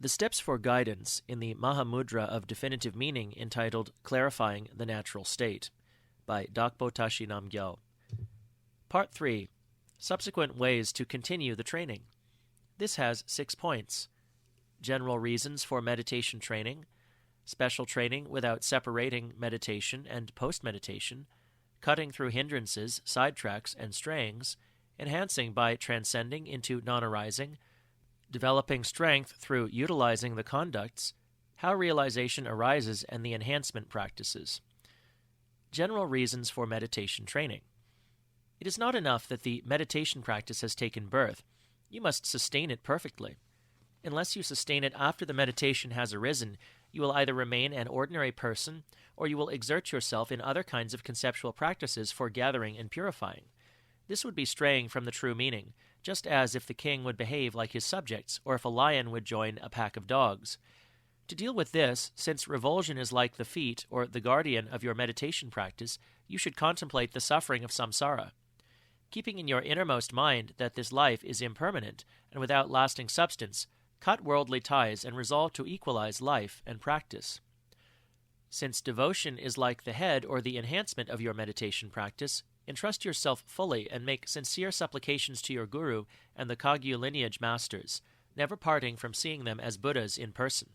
The steps for guidance in the Mahāmudrā of definitive meaning entitled Clarifying the Natural State by Dakpo Tashi Namgyal. Part 3. Subsequent ways to continue the training. This has 6 points. General reasons for meditation training, special training without separating meditation and post-meditation, cutting through hindrances, sidetracks, and strayings, enhancing by transcending into non-arising, developing strength through utilizing the conducts, how realization arises and the enhancement practices. General reasons for meditation training. It is not enough that the meditation practice has taken birth. You must sustain it perfectly. Unless you sustain it after the meditation has arisen, you will either remain an ordinary person or you will exert yourself in other kinds of conceptual practices for gathering and purifying. This would be straying from the true meaning, just as if the king would behave like his subjects, or if a lion would join a pack of dogs. To deal with this, since revulsion is like the feet or the guardian of your meditation practice, you should contemplate the suffering of samsara. Keeping in your innermost mind that this life is impermanent and without lasting substance, cut worldly ties and resolve to equalize life and practice. Since devotion is like the head or the enhancement of your meditation practice, entrust yourself fully and make sincere supplications to your guru and the Kagyu lineage masters, never parting from seeing them as Buddhas in person.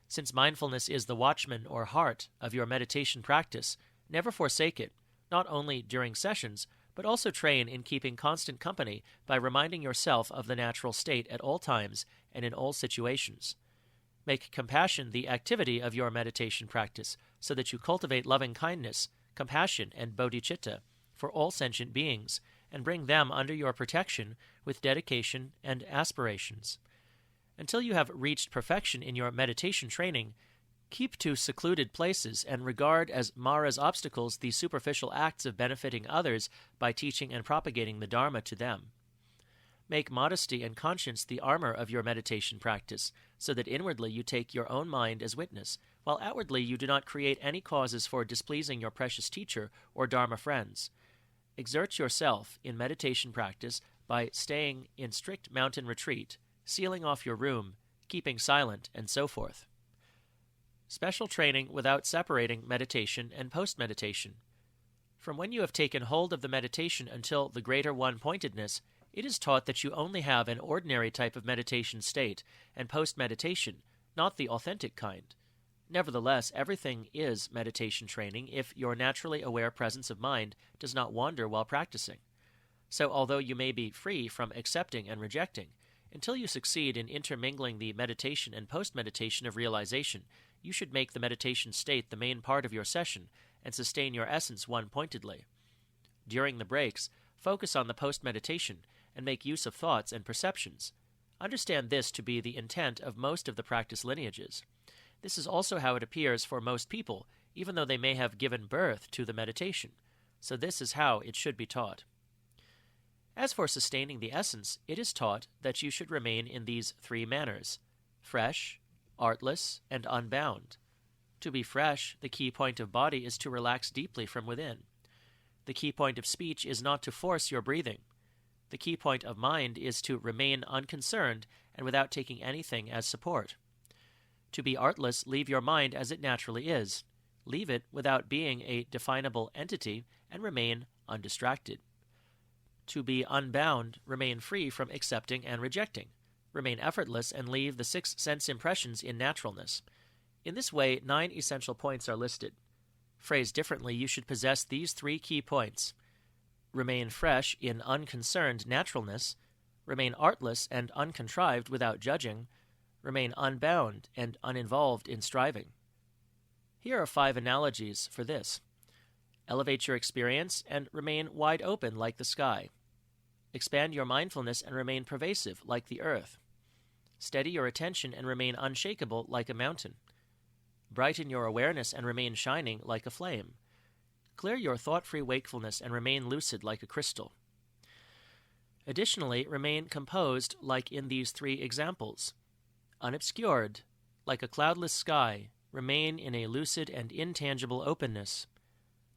Since mindfulness is the watchman or heart of your meditation practice, never forsake it, not only during sessions, but also train in keeping constant company by reminding yourself of the natural state at all times and in all situations. Make compassion the activity of your meditation practice so that you cultivate loving kindness, compassion, and bodhicitta for all sentient beings, and bring them under your protection with dedication and aspirations. Until you have reached perfection in your meditation training, keep to secluded places and regard as Mara's obstacles the superficial acts of benefiting others by teaching and propagating the Dharma to them. Make modesty and conscience the armor of your meditation practice, so that inwardly you take your own mind as witness, while outwardly you do not create any causes for displeasing your precious teacher or Dharma friends. Exert yourself in meditation practice by staying in strict mountain retreat, sealing off your room, keeping silent, and so forth. Special training without separating meditation and post-meditation. From when you have taken hold of the meditation until the greater one-pointedness, it is taught that you only have an ordinary type of meditation state and post-meditation, not the authentic kind. Nevertheless, everything is meditation training if your naturally aware presence of mind does not wander while practicing. So although you may be free from accepting and rejecting, until you succeed in intermingling the meditation and post-meditation of realization, you should make the meditation state the main part of your session and sustain your essence one-pointedly. During the breaks, focus on the post-meditation and make use of thoughts and perceptions. Understand this to be the intent of most of the practice lineages. This is also how it appears for most people, even though they may have given birth to the meditation. So this is how it should be taught. As for sustaining the essence, it is taught that you should remain in these 3 manners: fresh, artless, and unbound. To be fresh, the key point of body is to relax deeply from within. The key point of speech is not to force your breathing. The key point of mind is to remain unconcerned and without taking anything as support. To be artless, leave your mind as it naturally is. Leave it without being a definable entity and remain undistracted. To be unbound, remain free from accepting and rejecting. Remain effortless and leave the 6 sense impressions in naturalness. In this way, 9 essential points are listed. Phrased differently, you should possess these 3 key points. Remain fresh in unconcerned naturalness. Remain artless and uncontrived without judging. Remain unbound and uninvolved in striving. Here are 5 analogies for this. Elevate your experience and remain wide open like the sky. Expand your mindfulness and remain pervasive like the earth. Steady your attention and remain unshakable like a mountain. Brighten your awareness and remain shining like a flame. Clear your thought-free wakefulness and remain lucid like a crystal. Additionally, remain composed like in these 3 examples. Unobscured, like a cloudless sky, remain in a lucid and intangible openness.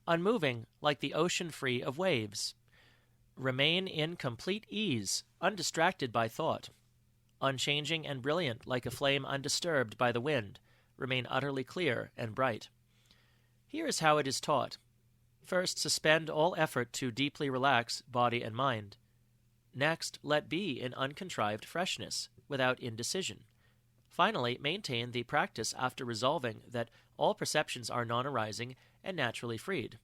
Unmoving, like the ocean free of waves. Remain in complete ease, undistracted by thought. unchanging and brilliant like a flame undisturbed by the wind, remain utterly clear and bright. Here is how it is taught. First, suspend all effort to deeply relax body and mind. Next, let be in uncontrived freshness, without indecision. Finally, maintain the practice after resolving that all perceptions are non-arising and naturally freed.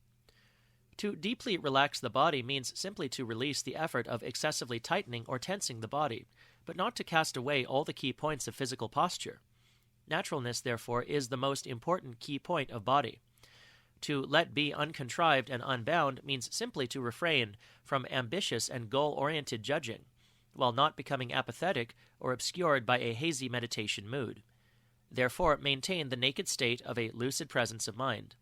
To deeply relax the body means simply to release the effort of excessively tightening or tensing the body, but not to cast away all the key points of physical posture. Naturalness, therefore, is the most important key point of body. To let be uncontrived and unbound means simply to refrain from ambitious and goal-oriented judging, while not becoming apathetic or obscured by a hazy meditation mood. Therefore, maintain the naked state of a lucid presence of mind.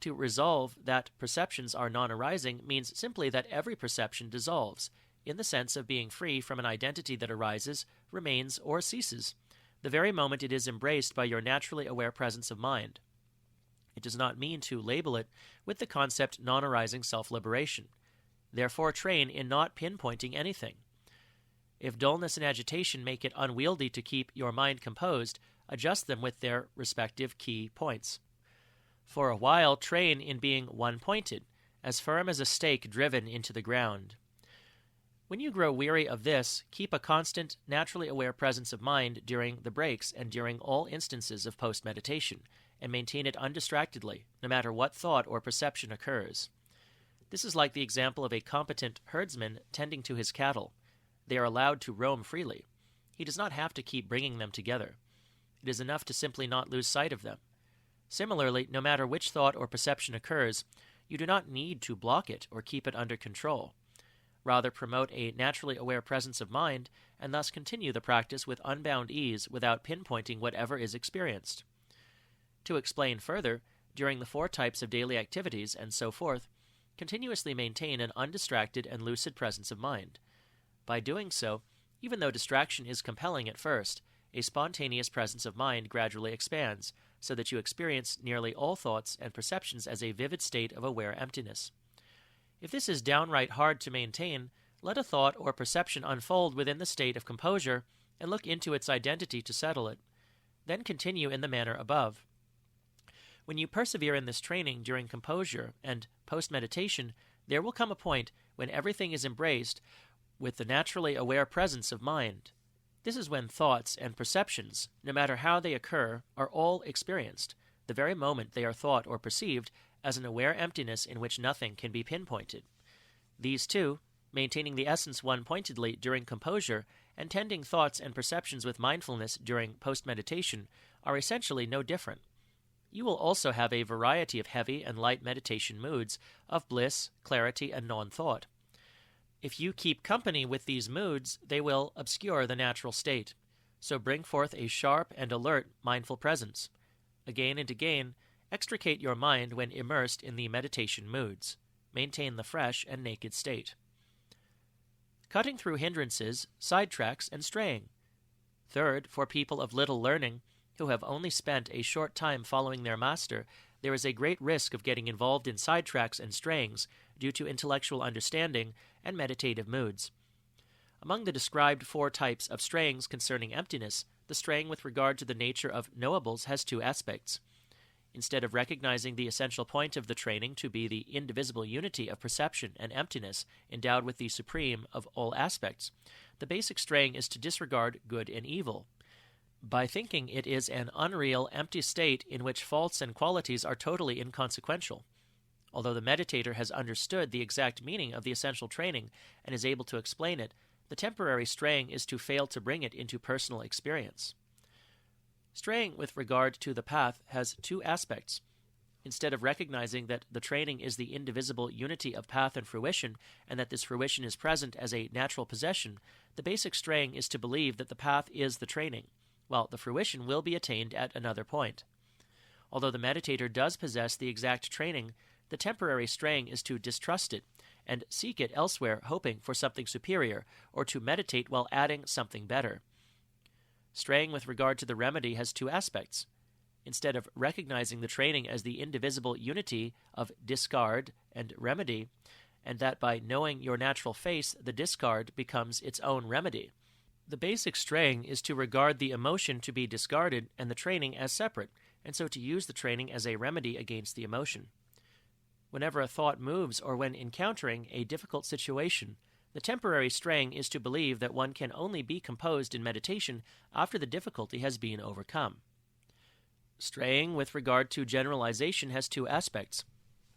To resolve that perceptions are non-arising means simply that every perception dissolves, in the sense of being free from an identity that arises, remains, or ceases, the very moment it is embraced by your naturally aware presence of mind. It does not mean to label it with the concept non-arising self-liberation. Therefore, train in not pinpointing anything. If dullness and agitation make it unwieldy to keep your mind composed, adjust them with their respective key points. For a while, train in being one-pointed, as firm as a stake driven into the ground. When you grow weary of this, keep a constant, naturally aware presence of mind during the breaks and during all instances of post-meditation, and maintain it undistractedly, no matter what thought or perception occurs. This is like the example of a competent herdsman tending to his cattle. They are allowed to roam freely. He does not have to keep bringing them together. It is enough to simply not lose sight of them. Similarly, no matter which thought or perception occurs, you do not need to block it or keep it under control. Rather, promote a naturally aware presence of mind, and thus continue the practice with unbound ease without pinpointing whatever is experienced. To explain further, during the 4 types of daily activities and so forth, continuously maintain an undistracted and lucid presence of mind. By doing so, even though distraction is compelling at first, a spontaneous presence of mind gradually expands, so that you experience nearly all thoughts and perceptions as a vivid state of aware emptiness. If this is downright hard to maintain, let a thought or perception unfold within the state of composure and look into its identity to settle it. Then continue in the manner above. When you persevere in this training during composure and post-meditation, there will come a point when everything is embraced with the naturally aware presence of mind. This is when thoughts and perceptions, no matter how they occur, are all experienced, the very moment they are thought or perceived, as an aware emptiness in which nothing can be pinpointed. These two, maintaining the essence one-pointedly during composure and tending thoughts and perceptions with mindfulness during post-meditation, are essentially no different. You will also have a variety of heavy and light meditation moods of bliss, clarity, and non-thought. If you keep company with these moods, they will obscure the natural state. So bring forth a sharp and alert mindful presence. Again and again, extricate your mind when immersed in the meditation moods. Maintain the fresh and naked state. Cutting through hindrances, sidetracks, and straying. Third, for people of little learning, who have only spent a short time following their master, there is a great risk of getting involved in sidetracks and strayings due to intellectual understanding and meditative moods. Among the described 4 types of strayings concerning emptiness, the straying with regard to the nature of knowables has 2 aspects. Instead of recognizing the essential point of the training to be the indivisible unity of perception and emptiness endowed with the supreme of all aspects, the basic straying is to disregard good and evil. By thinking it is an unreal, empty state in which faults and qualities are totally inconsequential. Although the meditator has understood the exact meaning of the essential training and is able to explain it, the temporary straying is to fail to bring it into personal experience. Straying with regard to the path has 2 aspects. Instead of recognizing that the training is the indivisible unity of path and fruition, and that this fruition is present as a natural possession, the basic straying is to believe that the path is the training, while the fruition will be attained at another point. Although the meditator does possess the exact training, the temporary straying is to distrust it and seek it elsewhere, hoping for something superior, or to meditate while adding something better. Straying with regard to the remedy has 2 aspects. Instead of recognizing the training as the indivisible unity of discard and remedy, and that by knowing your natural face the discard becomes its own remedy, The basic straying is to regard the emotion to be discarded and the training as separate, and so to use the training as a remedy against the emotion. Whenever a thought moves or when encountering a difficult situation, the temporary straying is to believe that one can only be composed in meditation after the difficulty has been overcome. Straying with regard to generalization has two aspects.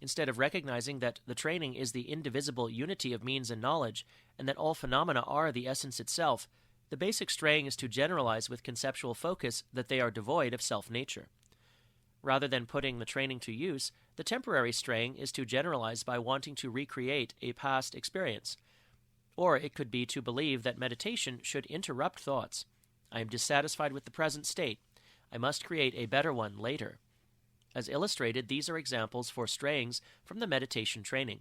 Instead of recognizing that the training is the indivisible unity of means and knowledge, and that all phenomena are the essence itself, the basic straying is to generalize with conceptual focus that they are devoid of self-nature. Rather than putting the training to use, the temporary straying is to generalize by wanting to recreate a past experience. Or it could be to believe that meditation should interrupt thoughts. I am dissatisfied with the present state. I must create a better one later. As illustrated, these are examples for strayings from the meditation training.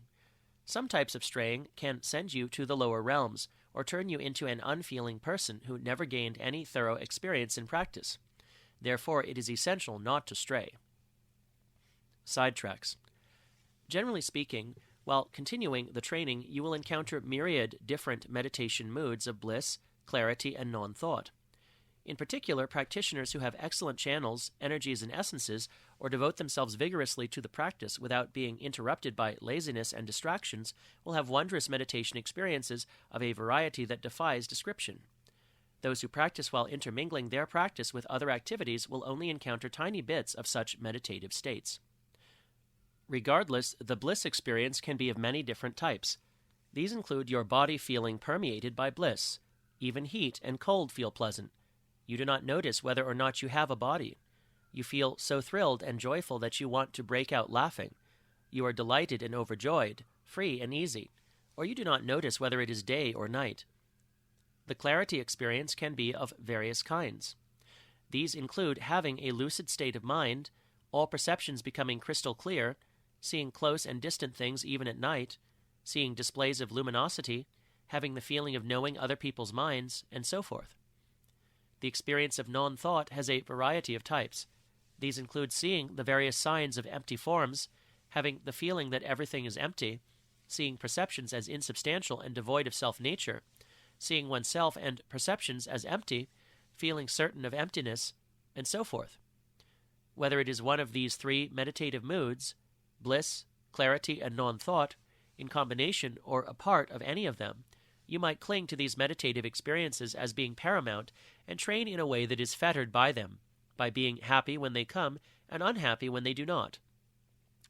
Some types of straying can send you to the lower realms, or turn you into an unfeeling person who never gained any thorough experience in practice. Therefore, it is essential not to stray. Sidetracks. Generally speaking, while continuing the training, you will encounter myriad different meditation moods of bliss, clarity, and non-thought. In particular, practitioners who have excellent channels, energies, and essences, or devote themselves vigorously to the practice without being interrupted by laziness and distractions, will have wondrous meditation experiences of a variety that defies description. Those who practice while intermingling their practice with other activities will only encounter tiny bits of such meditative states. Regardless, the bliss experience can be of many different types. These include your body feeling permeated by bliss. Even heat and cold feel pleasant. You do not notice whether or not you have a body. You feel so thrilled and joyful that you want to break out laughing. You are delighted and overjoyed, free and easy, or you do not notice whether it is day or night. The clarity experience can be of various kinds. These include having a lucid state of mind, all perceptions becoming crystal clear, seeing close and distant things even at night, seeing displays of luminosity, having the feeling of knowing other people's minds, and so forth. The experience of non-thought has a variety of types. These include seeing the various signs of empty forms, having the feeling that everything is empty, seeing perceptions as insubstantial and devoid of self-nature, seeing oneself and perceptions as empty, feeling certain of emptiness, and so forth. Whether it is one of these three meditative moods, bliss, clarity, and non-thought, in combination or a part of any of them, you might cling to these meditative experiences as being paramount and train in a way that is fettered by them, by being happy when they come and unhappy when they do not.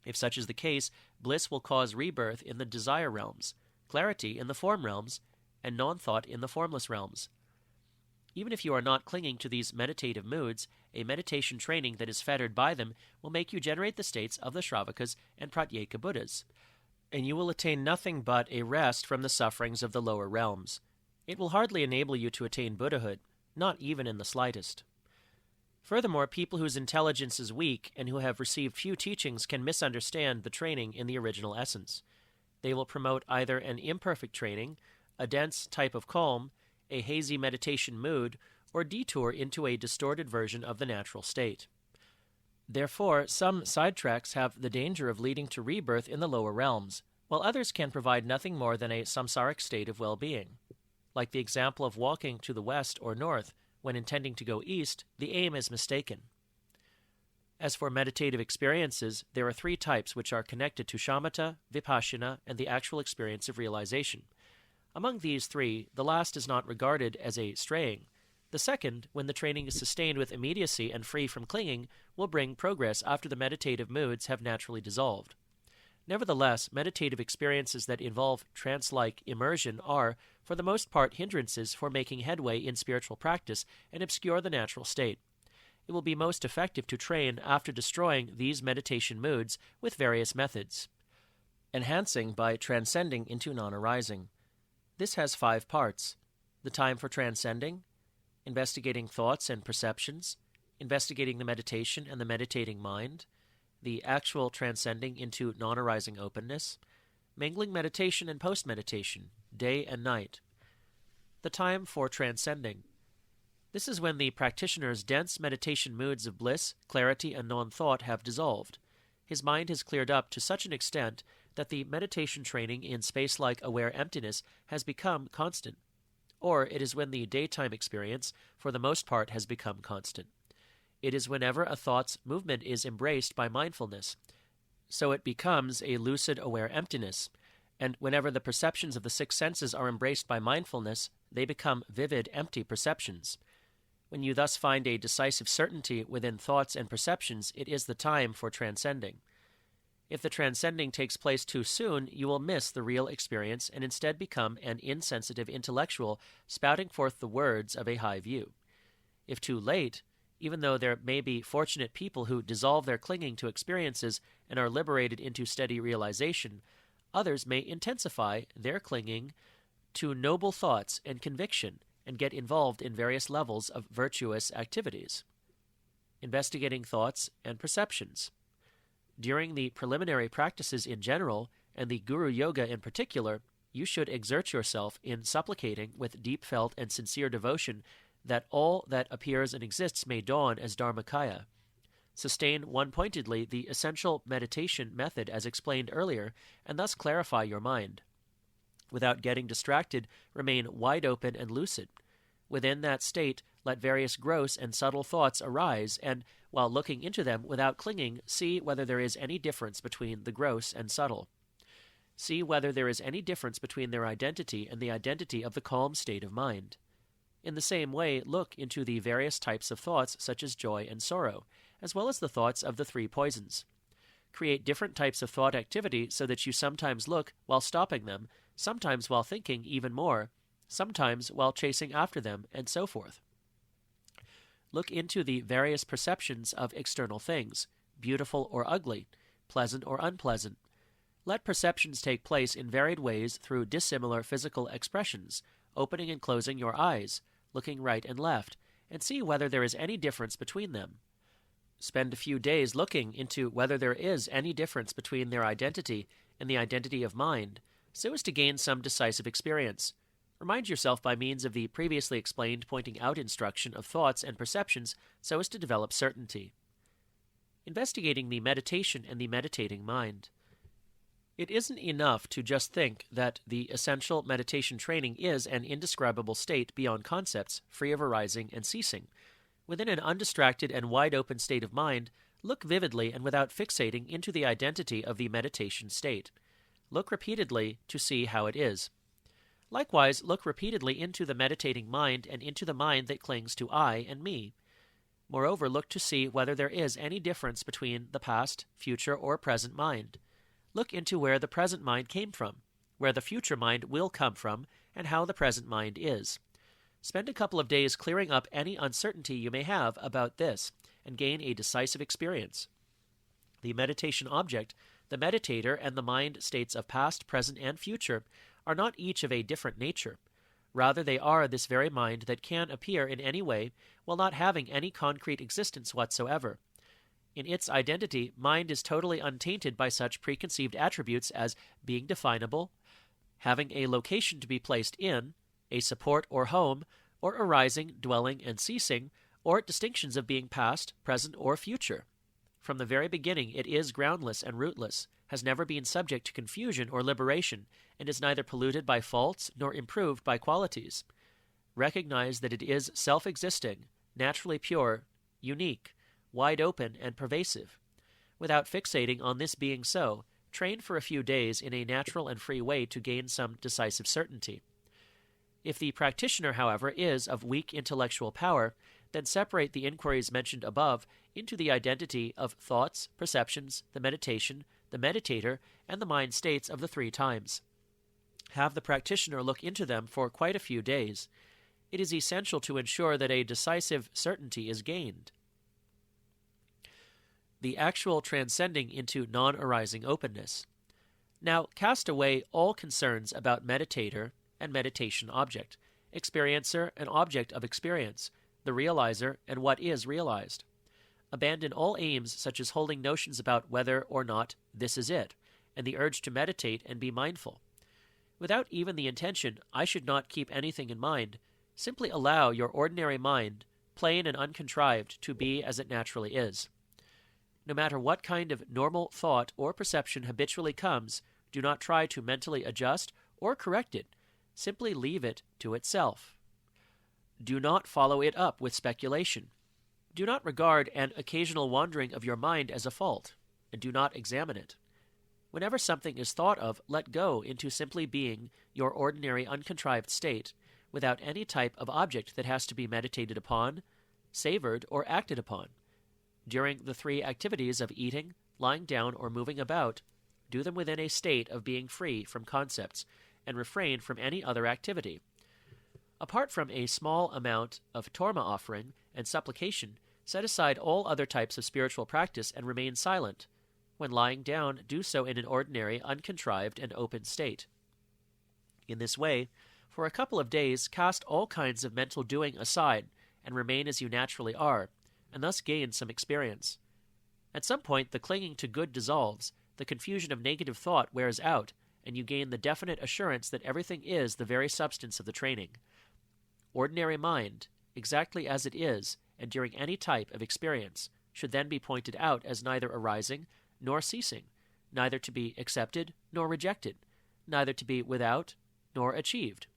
If such is the case, bliss will cause rebirth in the desire realms, clarity in the form realms, and non-thought in the formless realms. Even if you are not clinging to these meditative moods, a meditation training that is fettered by them will make you generate the states of the Shravakas and Pratyeka Buddhas, and you will attain nothing but a rest from the sufferings of the lower realms. It will hardly enable you to attain Buddhahood, not even in the slightest. Furthermore, people whose intelligence is weak and who have received few teachings can misunderstand the training in the original essence. They will promote either an imperfect training, a dense type of calm, a hazy meditation mood, or detour into a distorted version of the natural state. Therefore, some sidetracks have the danger of leading to rebirth in the lower realms, while others can provide nothing more than a samsaric state of well-being. Like the example of walking to the west or north, when intending to go east, the aim is mistaken. As for meditative experiences, there are three types which are connected to shamatha, vipassana, and the actual experience of realization. Among these three, the last is not regarded as a straying. The second, when the training is sustained with immediacy and free from clinging, will bring progress after the meditative moods have naturally dissolved. Nevertheless, meditative experiences that involve trance-like immersion are, for the most part, hindrances for making headway in spiritual practice and obscure the natural state. It will be most effective to train after destroying these meditation moods with various methods. Enhancing by transcending into non-arising. This has 5 parts: the time for transcending, investigating thoughts and perceptions, investigating the meditation and the meditating mind, the actual transcending into non-arising openness, mingling meditation and post-meditation, day and night. The time for transcending. This is when the practitioner's dense meditation moods of bliss, clarity, and non-thought have dissolved. His mind has cleared up to such an extent that the meditation training in space-like aware emptiness has become constant. or it is when the daytime experience, for the most part, has become constant. It is whenever a thought's movement is embraced by mindfulness, so it becomes a lucid, aware emptiness, and whenever the perceptions of the six senses are embraced by mindfulness, they become vivid, empty perceptions. When you thus find a decisive certainty within thoughts and perceptions, it is the time for transcending. If the transcending takes place too soon, you will miss the real experience and instead become an insensitive intellectual spouting forth the words of a high view. If too late, even though there may be fortunate people who dissolve their clinging to experiences and are liberated into steady realization, others may intensify their clinging to noble thoughts and conviction and get involved in various levels of virtuous activities. Investigating thoughts and perceptions. During the preliminary practices in general, and the Guru Yoga in particular, you should exert yourself in supplicating with deep-felt and sincere devotion that all that appears and exists may dawn as Dharmakaya. Sustain one-pointedly the essential meditation method as explained earlier, and thus clarify your mind. Without getting distracted, remain wide open and lucid. Within that state, let various gross and subtle thoughts arise, and, while looking into them without clinging, see whether there is any difference between the gross and subtle. See whether there is any difference between their identity and the identity of the calm state of mind. In the same way, look into the various types of thoughts such as joy and sorrow, as well as the thoughts of the three poisons. Create different types of thought activity so that you sometimes look while stopping them, sometimes while thinking even more, sometimes while chasing after them, and so forth. Look into the various perceptions of external things, beautiful or ugly, pleasant or unpleasant. Let perceptions take place in varied ways through dissimilar physical expressions, opening and closing your eyes, looking right and left, and see whether there is any difference between them. Spend a few days looking into whether there is any difference between their identity and the identity of mind, so as to gain some decisive experience. Remind yourself by means of the previously explained pointing out instruction of thoughts and perceptions so as to develop certainty. Investigating the meditation and the meditating mind. It isn't enough to just think that the essential meditation training is an indescribable state beyond concepts, free of arising and ceasing. Within an undistracted and wide-open state of mind, look vividly and without fixating into the identity of the meditation state. Look repeatedly to see how it is. Likewise, look repeatedly into the meditating mind and into the mind that clings to I and me. Moreover, look to see whether there is any difference between the past, future, or present mind. Look into where the present mind came from, where the future mind will come from, and how the present mind is. Spend a couple of days clearing up any uncertainty you may have about this, and gain a decisive experience. The meditation object, the meditator, and the mind states of past, present, and future are not each of a different nature. Rather, they are this very mind that can appear in any way while not having any concrete existence whatsoever. In its identity, mind is totally untainted by such preconceived attributes as being definable, having a location to be placed in, a support or home, or arising, dwelling, and ceasing, or distinctions of being past, present, or future. From the very beginning, it is groundless and rootless, has never been subject to confusion or liberation, and is neither polluted by faults nor improved by qualities. Recognize that it is self-existing, naturally pure, unique, wide open, and pervasive. Without fixating on this being so, train for a few days in a natural and free way to gain some decisive certainty. If the practitioner, however, is of weak intellectual power, then separate the inquiries mentioned above into the identity of thoughts, perceptions, the meditation, the meditator, and the mind states of the three times. Have the practitioner look into them for quite a few days. It is essential to ensure that a decisive certainty is gained. The actual transcending into non-arising openness. Now cast away all concerns about meditator and meditation object, experiencer and object of experience, the realizer and what is realized. Abandon all aims such as holding notions about whether or not this is it, and the urge to meditate and be mindful. Without even the intention, I should not keep anything in mind, simply allow your ordinary mind, plain and uncontrived, to be as it naturally is. No matter what kind of normal thought or perception habitually comes, do not try to mentally adjust or correct it, Simply leave it to itself. Do not follow it up with speculation. Do not regard an occasional wandering of your mind as a fault, and do not examine it. Whenever something is thought of, let go into simply being your ordinary uncontrived state, without any type of object that has to be meditated upon, savored, or acted upon. During the three activities of eating, lying down, or moving about, do them within a state of being free from concepts, and refrain from any other activity. Apart from a small amount of torma offering and supplication, set aside all other types of spiritual practice and remain silent. When lying down, do so in an ordinary, uncontrived, and open state. In this way, for a couple of days, cast all kinds of mental doing aside and remain as you naturally are, and thus gain some experience. At some point, the clinging to good dissolves, the confusion of negative thought wears out, and you gain the definite assurance that everything is the very substance of the training. Ordinary mind, exactly as it is, and during any type of experience, should then be pointed out as neither arising nor ceasing, neither to be accepted nor rejected, neither to be without nor achieved.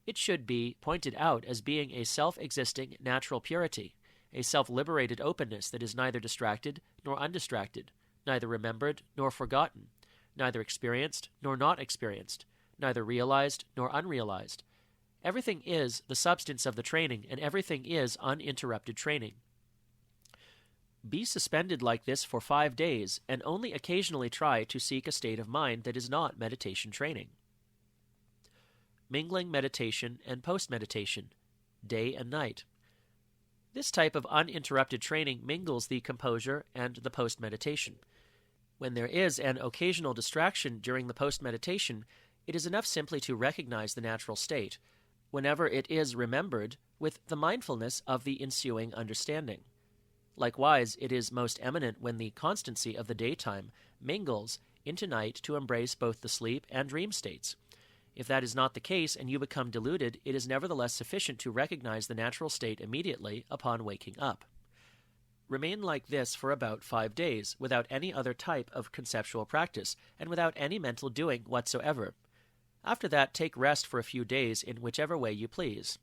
It should be pointed out as being a self-existing natural purity, a self-liberated openness that is neither distracted nor undistracted, neither remembered nor forgotten, neither experienced nor not experienced, neither realized nor unrealized. Everything is the substance of the training, and everything is uninterrupted training. Be suspended like this for 5 days, and only occasionally try to seek a state of mind that is not meditation training. Mingling meditation and post-meditation, day and night. This type of uninterrupted training mingles the composure and the post-meditation. When there is an occasional distraction during the post-meditation, it is enough simply to recognize the natural state, whenever it is remembered, with the mindfulness of the ensuing understanding. Likewise, it is most eminent when the constancy of the daytime mingles into night to embrace both the sleep and dream states. If that is not the case and you become deluded, it is nevertheless sufficient to recognize the natural state immediately upon waking up. Remain like this for about 5 days, without any other type of conceptual practice, and without any mental doing whatsoever. After that, take rest for a few days in whichever way you please.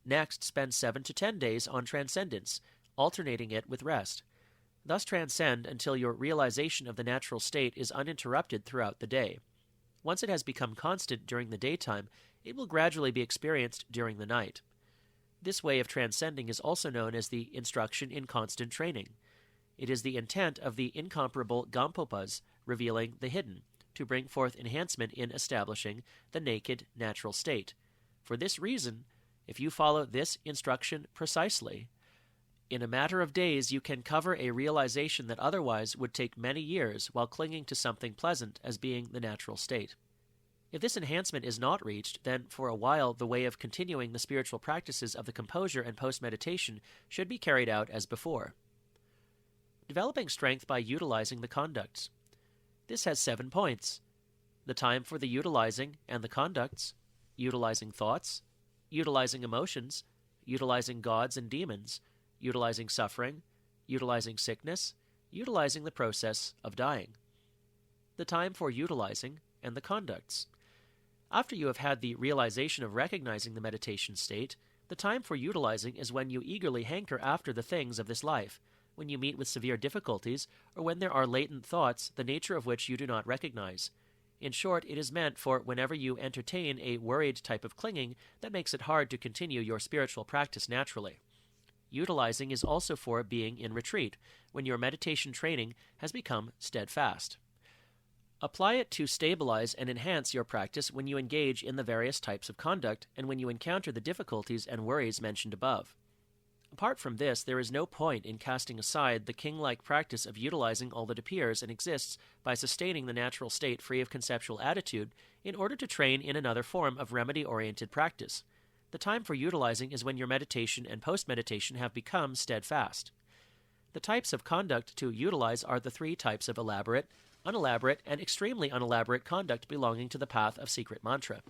Next, spend 7 to 10 days on transcendence, alternating it with rest. Thus transcend until your realization of the natural state is uninterrupted throughout the day. Once it has become constant during the daytime, it will gradually be experienced during the night. This way of transcending is also known as the instruction in constant training. It is the intent of the incomparable Gampopas revealing the hidden, to bring forth enhancement in establishing the naked natural state. For this reason, if you follow this instruction precisely, in a matter of days you can cover a realization that otherwise would take many years while clinging to something pleasant as being the natural state. If this enhancement is not reached, then for a while the way of continuing the spiritual practices of the composure and post-meditation should be carried out as before. Developing strength by utilizing the conducts. This has 7 points. The time for the utilizing and the conducts, utilizing thoughts, utilizing emotions, utilizing gods and demons, utilizing suffering, utilizing sickness, utilizing the process of dying. The time for utilizing and the conducts. After you have had the realization of recognizing the meditation state, the time for utilizing is when you eagerly hanker after the things of this life, when you meet with severe difficulties, or when there are latent thoughts, the nature of which you do not recognize. In short, it is meant for whenever you entertain a worried type of clinging that makes it hard to continue your spiritual practice naturally. Utilizing is also for being in retreat, when your meditation training has become steadfast. Apply it to stabilize and enhance your practice when you engage in the various types of conduct and when you encounter the difficulties and worries mentioned above. Apart from this, there is no point in casting aside the king-like practice of utilizing all that appears and exists by sustaining the natural state free of conceptual attitude in order to train in another form of remedy-oriented practice. The time for utilizing is when your meditation and post-meditation have become steadfast. The types of conduct to utilize are the 3 types of elaborate, unelaborate, and extremely unelaborate conduct belonging to the path of secret mantra,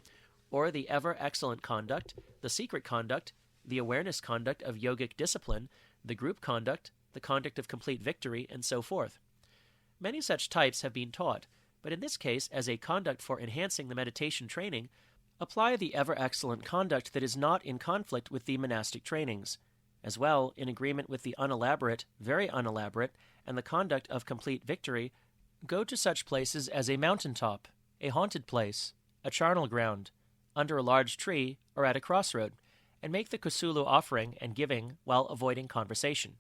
or the ever-excellent conduct, the secret conduct, the awareness conduct of yogic discipline, the group conduct, the conduct of complete victory, and so forth. Many such types have been taught, but in this case, as a conduct for enhancing the meditation training, Apply the ever-excellent conduct that is not in conflict with the monastic trainings. As well, in agreement with the unelaborate, very unelaborate, and the conduct of complete victory, go to such places as a mountain-top, a haunted place, a charnel ground, under a large tree, or at a crossroad, and make the kusulu offering and giving while avoiding conversation.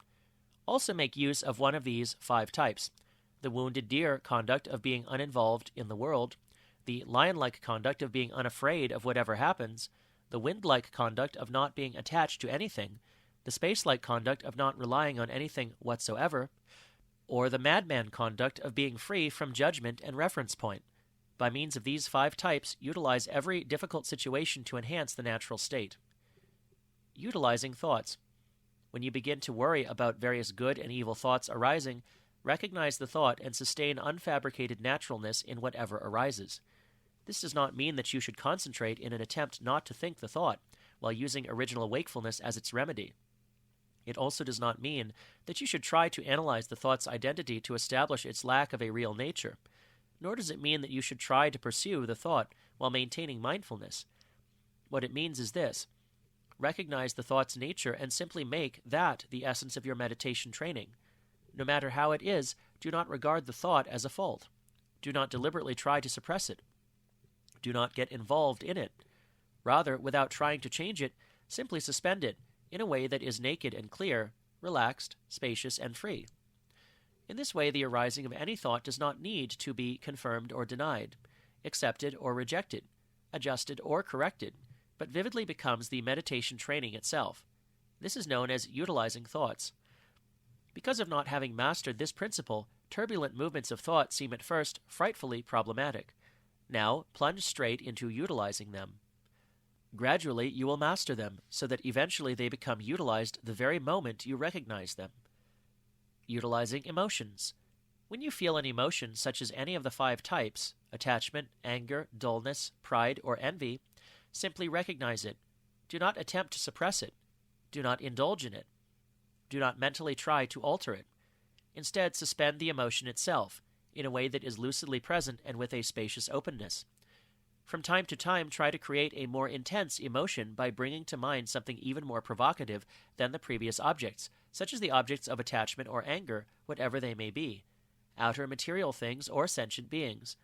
Also make use of one of these 5 types: the wounded deer conduct of being uninvolved in the world, the lion-like conduct of being unafraid of whatever happens, the wind-like conduct of not being attached to anything, the space-like conduct of not relying on anything whatsoever, or the madman conduct of being free from judgment and reference point. By means of these 5 types, utilize every difficult situation to enhance the natural state. Utilizing thoughts. When you begin to worry about various good and evil thoughts arising, recognize the thought and sustain unfabricated naturalness in whatever arises. This does not mean that you should concentrate in an attempt not to think the thought, while using original wakefulness as its remedy. It also does not mean that you should try to analyze the thought's identity to establish its lack of a real nature, nor does it mean that you should try to pursue the thought while maintaining mindfulness. What it means is this: recognize the thought's nature and simply make that the essence of your meditation training. No matter how it is, do not regard the thought as a fault. Do not deliberately try to suppress it. Do not get involved in it. Rather, without trying to change it, simply suspend it in a way that is naked and clear, relaxed, spacious, and free. In this way, the arising of any thought does not need to be confirmed or denied, accepted or rejected, adjusted or corrected, but vividly becomes the meditation training itself. This is known as utilizing thoughts. Because of not having mastered this principle, turbulent movements of thought seem at first frightfully problematic. Now, plunge straight into utilizing them. Gradually, you will master them, so that eventually they become utilized the very moment you recognize them. Utilizing emotions. When you feel an emotion such as any of the 5 types, attachment, anger, dullness, pride, or envy, simply recognize it. Do not attempt to suppress it. Do not indulge in it. Do not mentally try to alter it. Instead, suspend the emotion itself, in a way that is lucidly present and with a spacious openness. From time to time, try to create a more intense emotion by bringing to mind something even more provocative than the previous objects, such as the objects of attachment or anger, whatever they may be, outer material things or sentient beings.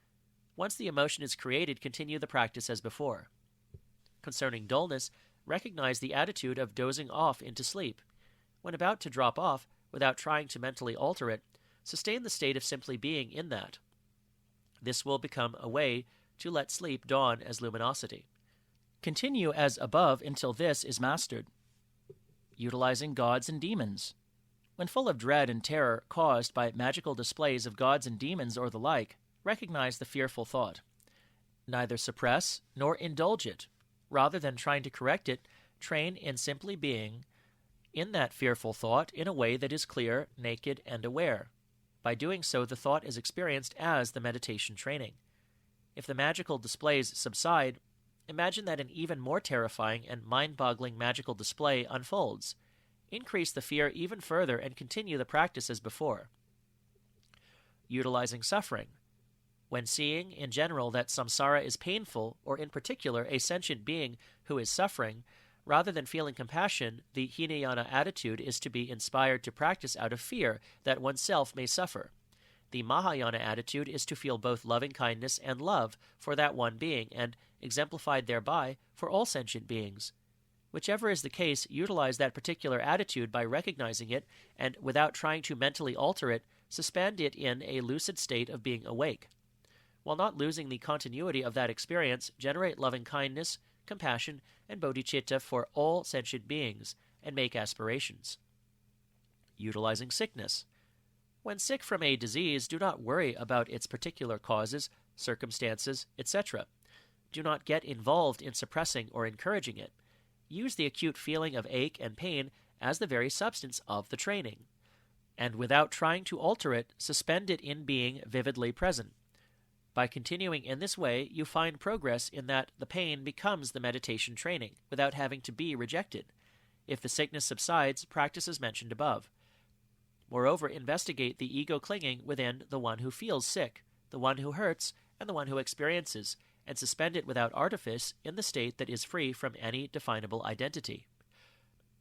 Once the emotion is created, continue the practice as before. Concerning dullness, recognize the attitude of dozing off into sleep. When about to drop off, without trying to mentally alter it, sustain the state of simply being in that. This will become a way to let sleep dawn as luminosity. Continue as above until this is mastered. Utilizing gods and demons. When full of dread and terror caused by magical displays of gods and demons or the like, recognize the fearful thought. Neither suppress nor indulge it. Rather than trying to correct it, train in simply being in that fearful thought in a way that is clear, naked, and aware. By doing so, the thought is experienced as the meditation training. If the magical displays subside, imagine that an even more terrifying and mind-boggling magical display unfolds. Increase the fear even further and continue the practice as before. Utilizing suffering. When seeing, in general, that samsara is painful, or in particular a sentient being who is suffering, rather than feeling compassion, the Hinayana attitude is to be inspired to practice out of fear that oneself may suffer. The Mahayana attitude is to feel both loving-kindness and love for that one being, and, exemplified thereby, for all sentient beings. Whichever is the case, utilize that particular attitude by recognizing it, and without trying to mentally alter it, suspend it in a lucid state of being awake. While not losing the continuity of that experience, generate loving-kindness, compassion, and bodhicitta for all sentient beings, and make aspirations. Utilizing sickness. When sick from a disease, do not worry about its particular causes, circumstances, etc. Do not get involved in suppressing or encouraging it. Use the acute feeling of ache and pain as the very substance of the training. And without trying to alter it, suspend it in being vividly present. By continuing in this way, you find progress in that the pain becomes the meditation training, without having to be rejected. If the sickness subsides, practice as mentioned above. Moreover, investigate the ego clinging within the one who feels sick, the one who hurts, and the one who experiences, and suspend it without artifice in the state that is free from any definable identity.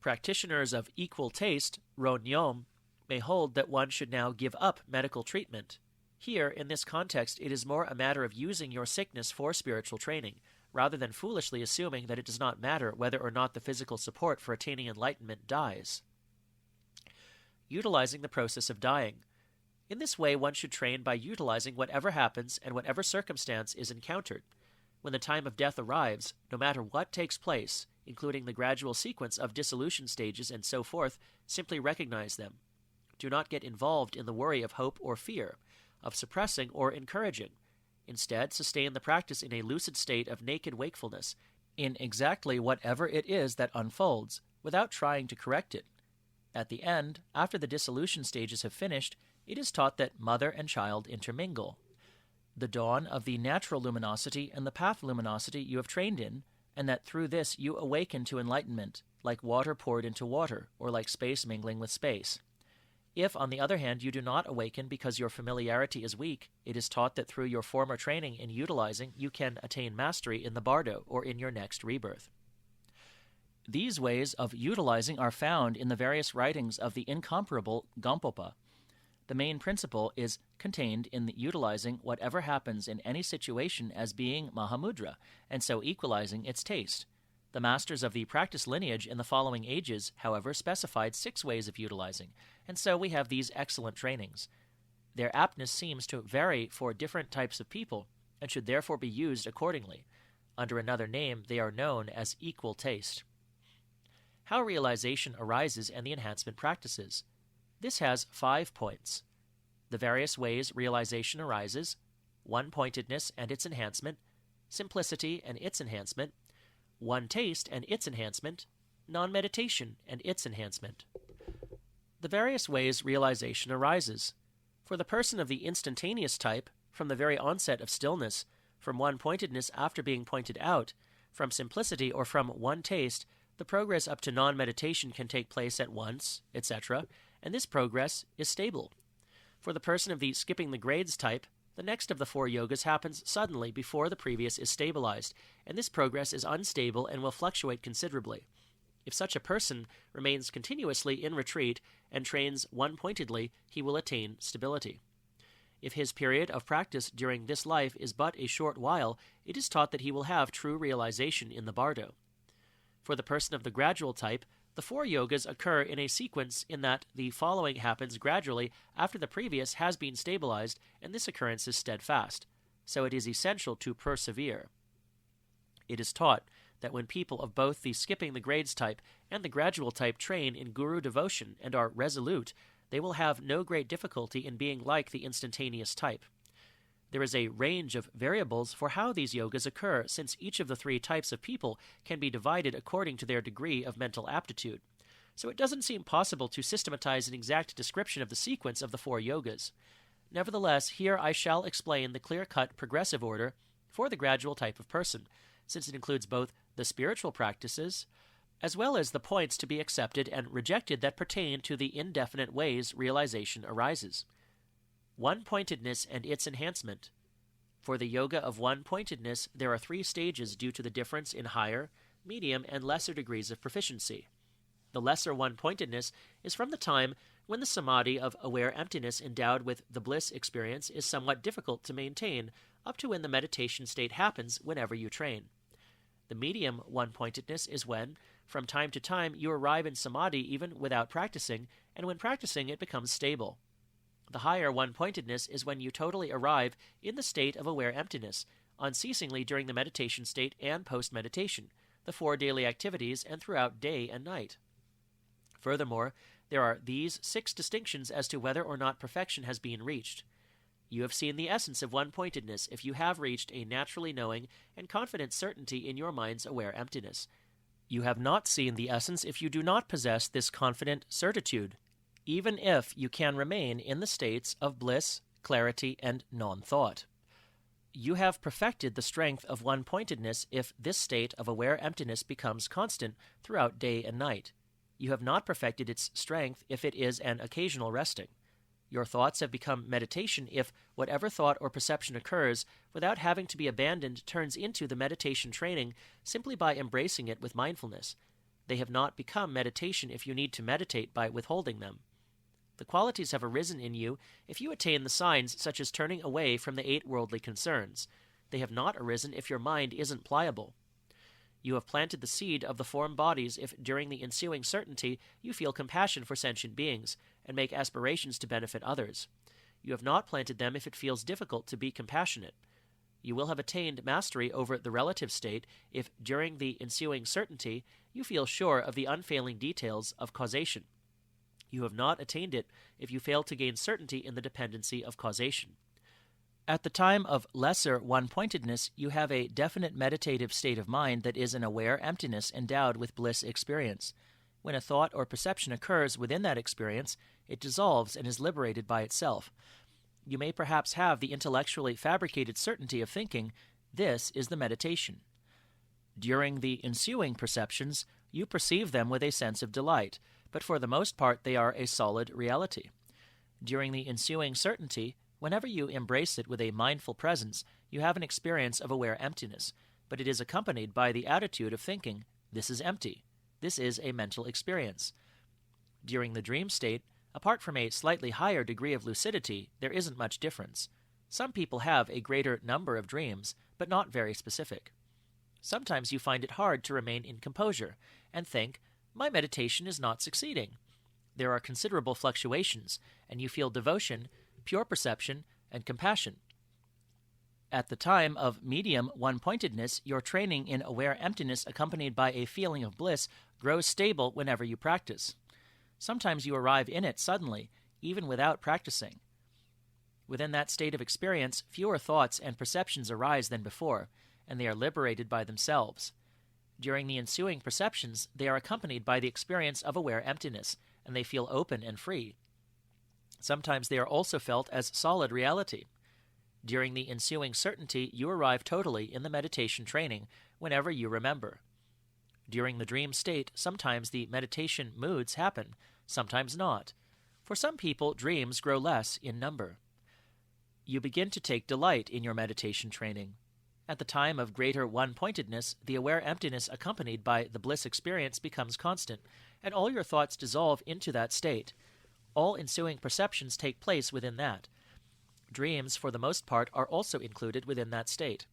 Practitioners of equal taste, Ro-Nyom, may hold that one should now give up medical treatment. Here, in this context, it is more a matter of using your sickness for spiritual training, rather than foolishly assuming that it does not matter whether or not the physical support for attaining enlightenment dies. Utilizing the process of dying. In this way, one should train by utilizing whatever happens and whatever circumstance is encountered. When the time of death arrives, no matter what takes place, including the gradual sequence of dissolution stages and so forth, simply recognize them. Do not get involved in the worry of hope or fear, of suppressing or encouraging. Instead, sustain the practice in a lucid state of naked wakefulness, in exactly whatever it is that unfolds, without trying to correct it. At the end, after the dissolution stages have finished, it is taught that mother and child intermingle. The dawn of the natural luminosity and the path luminosity you have trained in, and that through this you awaken to enlightenment, like water poured into water, or like space mingling with space. If, on the other hand, you do not awaken because your familiarity is weak, it is taught that through your former training in utilizing, you can attain mastery in the bardo, or in your next rebirth. These ways of utilizing are found in the various writings of the incomparable Gampopa. The main principle is contained in utilizing whatever happens in any situation as being Mahāmudrā, and so equalizing its taste. The masters of the practice lineage in the following ages, however, specified 6 ways of utilizing, and so we have these excellent trainings. Their aptness seems to vary for different types of people, and should therefore be used accordingly. Under another name, they are known as equal taste. How realization arises and the enhancement practices. This has 5 points. The various ways realization arises, one-pointedness and its enhancement, simplicity and its enhancement, one taste and its enhancement, non-meditation and its enhancement. The various ways realization arises. For the person of the instantaneous type, from the very onset of stillness, from one-pointedness after being pointed out, from simplicity or from one taste, the progress up to non-meditation can take place at once, etc., and this progress is stable. For the person of the skipping the grades type, the next of the 4 yogas happens suddenly before the previous is stabilized, and this progress is unstable and will fluctuate considerably. If such a person remains continuously in retreat and trains one-pointedly, he will attain stability. If his period of practice during this life is but a short while, it is taught that he will have true realization in the bardo. For the person of the gradual type, the 4 yogas occur in a sequence in that the following happens gradually after the previous has been stabilized, and this occurrence is steadfast. So it is essential to persevere. It is taught that when people of both the skipping the grades type and the gradual type train in guru devotion and are resolute, they will have no great difficulty in being like the instantaneous type. There is a range of variables for how these yogas occur, since each of the 3 types of people can be divided according to their degree of mental aptitude. So it doesn't seem possible to systematize an exact description of the sequence of the 4 yogas. Nevertheless, here I shall explain the clear-cut progressive order for the gradual type of person, since it includes both the spiritual practices as well as the points to be accepted and rejected that pertain to the indefinite ways realization arises. One-pointedness and its enhancement. For the yoga of one-pointedness, there are 3 stages due to the difference in higher, medium, and lesser degrees of proficiency. The lesser one-pointedness is from the time when the samadhi of aware emptiness endowed with the bliss experience is somewhat difficult to maintain, up to when the meditation state happens whenever you train. The medium one-pointedness is when, from time to time, you arrive in samadhi even without practicing, and when practicing it becomes stable. The higher one-pointedness is when you totally arrive in the state of aware emptiness, unceasingly during the meditation state and post-meditation, the 4 daily activities, and throughout day and night. Furthermore, there are these 6 distinctions as to whether or not perfection has been reached. You have seen the essence of one-pointedness if you have reached a naturally knowing and confident certainty in your mind's aware emptiness. You have not seen the essence if you do not possess this confident certitude, even if you can remain in the states of bliss, clarity, and non-thought. You have perfected the strength of one-pointedness if this state of aware emptiness becomes constant throughout day and night. You have not perfected its strength if it is an occasional resting. Your thoughts have become meditation if whatever thought or perception occurs without having to be abandoned turns into the meditation training simply by embracing it with mindfulness. They have not become meditation if you need to meditate by withholding them. The qualities have arisen in you if you attain the signs such as turning away from the 8 worldly concerns. They have not arisen if your mind isn't pliable. You have planted the seed of the form bodies if during the ensuing certainty you feel compassion for sentient beings and make aspirations to benefit others. You have not planted them if it feels difficult to be compassionate. You will have attained mastery over the relative state if during the ensuing certainty you feel sure of the unfailing details of causation. You have not attained it if you fail to gain certainty in the dependency of causation. At the time of lesser one-pointedness, you have a definite meditative state of mind that is an aware emptiness endowed with bliss experience. When a thought or perception occurs within that experience, it dissolves and is liberated by itself. You may perhaps have the intellectually fabricated certainty of thinking, this is the meditation. During the ensuing perceptions, you perceive them with a sense of delight, but for the most part they are a solid reality. During the ensuing certainty, whenever you embrace it with a mindful presence, you have an experience of aware emptiness, but it is accompanied by the attitude of thinking, this is empty. This is a mental experience. During the dream state, apart from a slightly higher degree of lucidity, there isn't much difference. Some people have a greater number of dreams, but not very specific. Sometimes you find it hard to remain in composure and think, my meditation is not succeeding. There are considerable fluctuations, and you feel devotion, pure perception, and compassion. At the time of medium one-pointedness, your training in aware emptiness accompanied by a feeling of bliss grows stable whenever you practice. Sometimes you arrive in it suddenly, even without practicing. Within that state of experience, fewer thoughts and perceptions arise than before, and they are liberated by themselves. During the ensuing perceptions, they are accompanied by the experience of aware emptiness, and they feel open and free. Sometimes they are also felt as solid reality. During the ensuing certainty, you arrive totally in the meditation training whenever you remember. During the dream state, sometimes the meditation moods happen, sometimes not. For some people, dreams grow less in number. You begin to take delight in your meditation training. At the time of greater one-pointedness, the aware emptiness accompanied by the bliss experience becomes constant, and all your thoughts dissolve into that state. All ensuing perceptions take place within that. Dreams, for the most part, are also included within that state.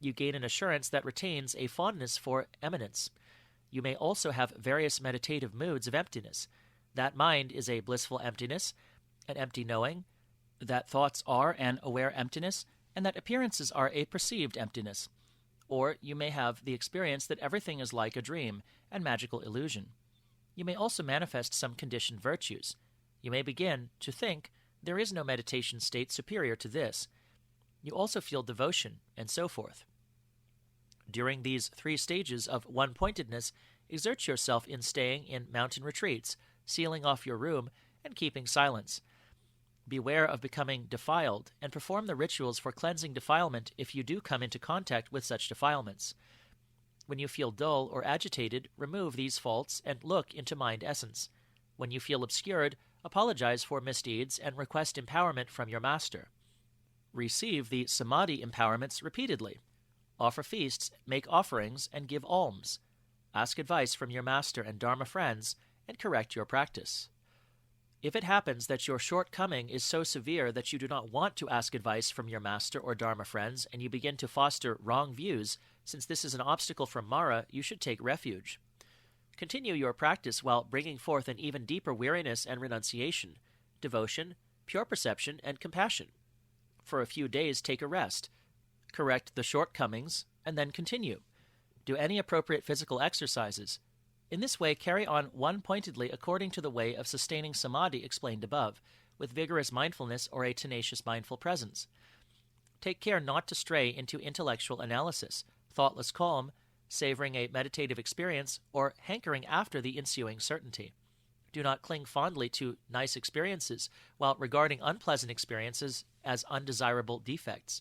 You gain an assurance that retains a fondness for eminence. You may also have various meditative moods of emptiness. That mind is a blissful emptiness, an empty knowing, that thoughts are an aware emptiness, and that appearances are a perceived emptiness. Or you may have the experience that everything is like a dream and magical illusion. You may also manifest some conditioned virtues. You may begin to think there is no meditation state superior to this. You also feel devotion, and so forth. During these 3 stages of one-pointedness, exert yourself in staying in mountain retreats, sealing off your room, and keeping silence. Beware of becoming defiled, and perform the rituals for cleansing defilement if you do come into contact with such defilements. When you feel dull or agitated, remove these faults and look into mind essence. When you feel obscured, apologize for misdeeds and request empowerment from your master. Receive the samadhi empowerments repeatedly. Offer feasts, make offerings, and give alms. Ask advice from your master and dharma friends, and correct your practice. If it happens that your shortcoming is so severe that you do not want to ask advice from your master or dharma friends, and you begin to foster wrong views, since this is an obstacle from Mara, you should take refuge. Continue your practice while bringing forth an even deeper weariness and renunciation, devotion, pure perception, and compassion. For a few days take a rest. Correct the shortcomings, and then continue. Do any appropriate physical exercises. In this way, carry on one-pointedly according to the way of sustaining samadhi explained above, with vigorous mindfulness or a tenacious mindful presence. Take care not to stray into intellectual analysis, thoughtless calm, savoring a meditative experience, or hankering after the ensuing certainty. Do not cling fondly to nice experiences while regarding unpleasant experiences as undesirable defects.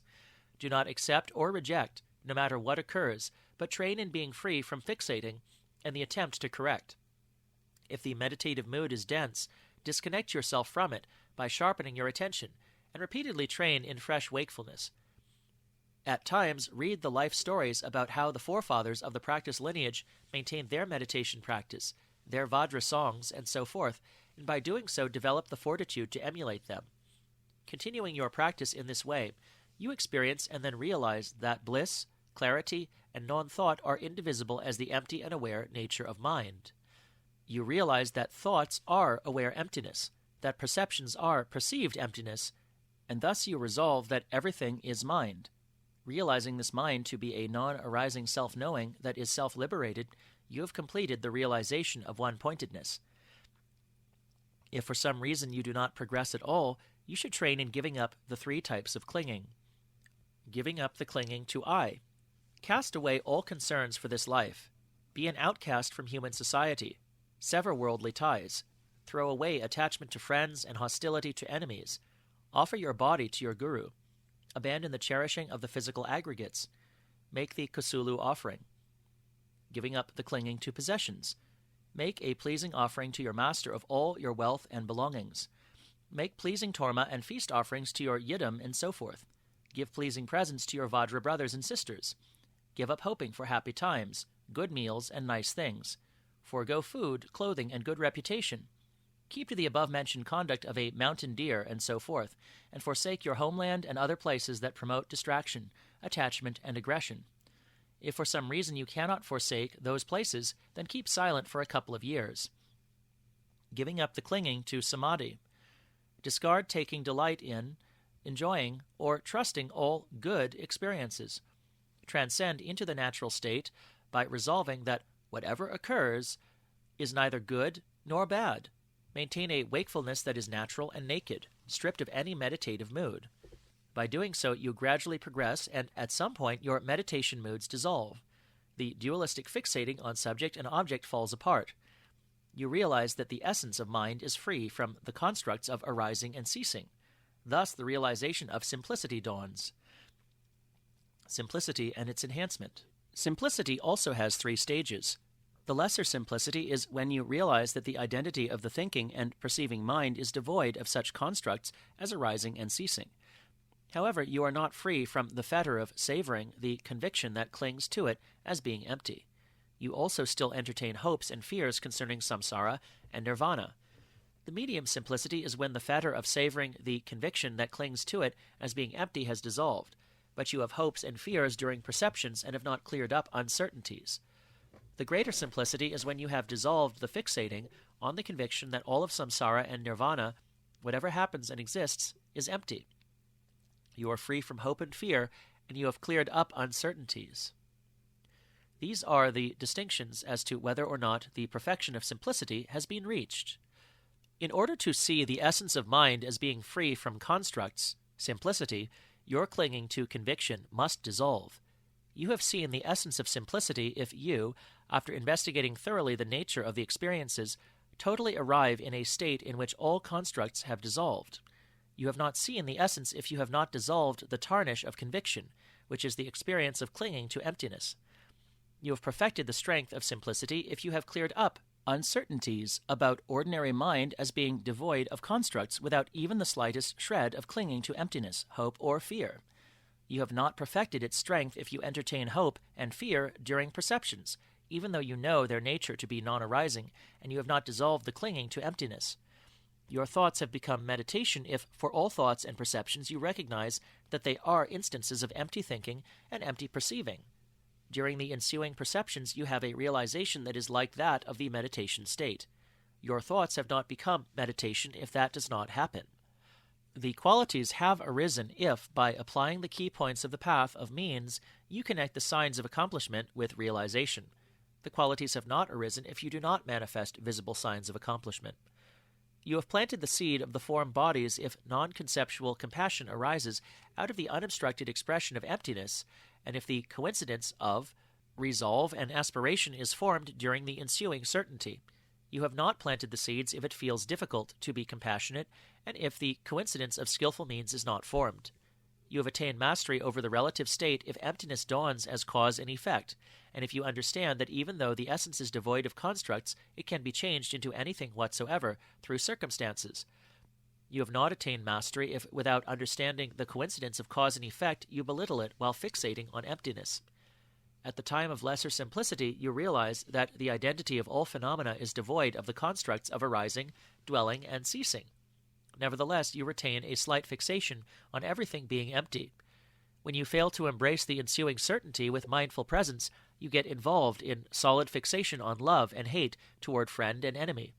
Do not accept or reject, no matter what occurs, but train in being free from fixating and the attempt to correct. If the meditative mood is dense, disconnect yourself from it by sharpening your attention, and repeatedly train in fresh wakefulness. At times, read the life stories about how the forefathers of the practice lineage maintained their meditation practice, their Vajra songs, and so forth, and by doing so develop the fortitude to emulate them. Continuing your practice in this way, you experience and then realize that bliss, clarity, and non-thought are indivisible as the empty and aware nature of mind. You realize that thoughts are aware emptiness, that perceptions are perceived emptiness, and thus you resolve that everything is mind. Realizing this mind to be a non-arising self-knowing that is self-liberated, you have completed the realization of one-pointedness. If for some reason you do not progress at all, you should train in giving up the 3 types of clinging. Giving up the clinging to I. Cast away all concerns for this life. Be an outcast from human society. Sever worldly ties. Throw away attachment to friends and hostility to enemies. Offer your body to your guru. Abandon the cherishing of the physical aggregates. Make the kusulu offering. Giving up the clinging to possessions. Make a pleasing offering to your master of all your wealth and belongings. Make pleasing torma and feast offerings to your yidam and so forth. Give pleasing presents to your Vajra brothers and sisters. Give up hoping for happy times, good meals, and nice things. Forego food, clothing, and good reputation. Keep to the above-mentioned conduct of a mountain deer and so forth, and forsake your homeland and other places that promote distraction, attachment, and aggression. If for some reason you cannot forsake those places, then keep silent for a couple of years. Giving up the clinging to samadhi. Discard taking delight in, enjoying, or trusting all good experiences. Transcend into the natural state by resolving that whatever occurs is neither good nor bad. Maintain a wakefulness that is natural and naked, stripped of any meditative mood. By doing so, you gradually progress, and at some point your meditation moods dissolve. The dualistic fixating on subject and object falls apart. You realize that the essence of mind is free from the constructs of arising and ceasing. Thus, the realization of simplicity dawns. Simplicity and its enhancement. Simplicity also has 3 stages. The lesser simplicity is when you realize that the identity of the thinking and perceiving mind is devoid of such constructs as arising and ceasing. However, you are not free from the fetter of savoring the conviction that clings to it as being empty. You also still entertain hopes and fears concerning samsara and nirvana. The medium simplicity is when the fetter of savoring the conviction that clings to it as being empty has dissolved, but you have hopes and fears during perceptions and have not cleared up uncertainties. The greater simplicity is when you have dissolved the fixating on the conviction that all of samsara and nirvana, whatever happens and exists, is empty. You are free from hope and fear, and you have cleared up uncertainties. These are the distinctions as to whether or not the perfection of simplicity has been reached. In order to see the essence of mind as being free from constructs, simplicity, your clinging to conviction must dissolve. You have seen the essence of simplicity if you, after investigating thoroughly the nature of the experiences, totally arrive in a state in which all constructs have dissolved. You have not seen the essence if you have not dissolved the tarnish of conviction, which is the experience of clinging to emptiness. You have perfected the strength of simplicity if you have cleared up uncertainties about ordinary mind as being devoid of constructs without even the slightest shred of clinging to emptiness, hope, or fear. You have not perfected its strength if you entertain hope and fear during perceptions, even though you know their nature to be non-arising, and you have not dissolved the clinging to emptiness. Your thoughts have become meditation if, for all thoughts and perceptions, you recognize that they are instances of empty thinking and empty perceiving. During the ensuing perceptions, you have a realization that is like that of the meditation state. Your thoughts have not become meditation if that does not happen. The qualities have arisen if, by applying the key points of the path of means, you connect the signs of accomplishment with realization. The qualities have not arisen if you do not manifest visible signs of accomplishment. You have planted the seed of the form bodies if non-conceptual compassion arises out of the unobstructed expression of emptiness, and if the coincidence of resolve and aspiration is formed during the ensuing certainty. You have not planted the seeds if it feels difficult to be compassionate, and if the coincidence of skillful means is not formed. You have attained mastery over the relative state if emptiness dawns as cause and effect, and if you understand that even though the essence is devoid of constructs, it can be changed into anything whatsoever through circumstances. You have not attained mastery if, without understanding the coincidence of cause and effect, you belittle it while fixating on emptiness. At the time of lesser simplicity, you realize that the identity of all phenomena is devoid of the constructs of arising, dwelling, and ceasing. Nevertheless, you retain a slight fixation on everything being empty. When you fail to embrace the ensuing certainty with mindful presence, you get involved in solid fixation on love and hate toward friend and enemy.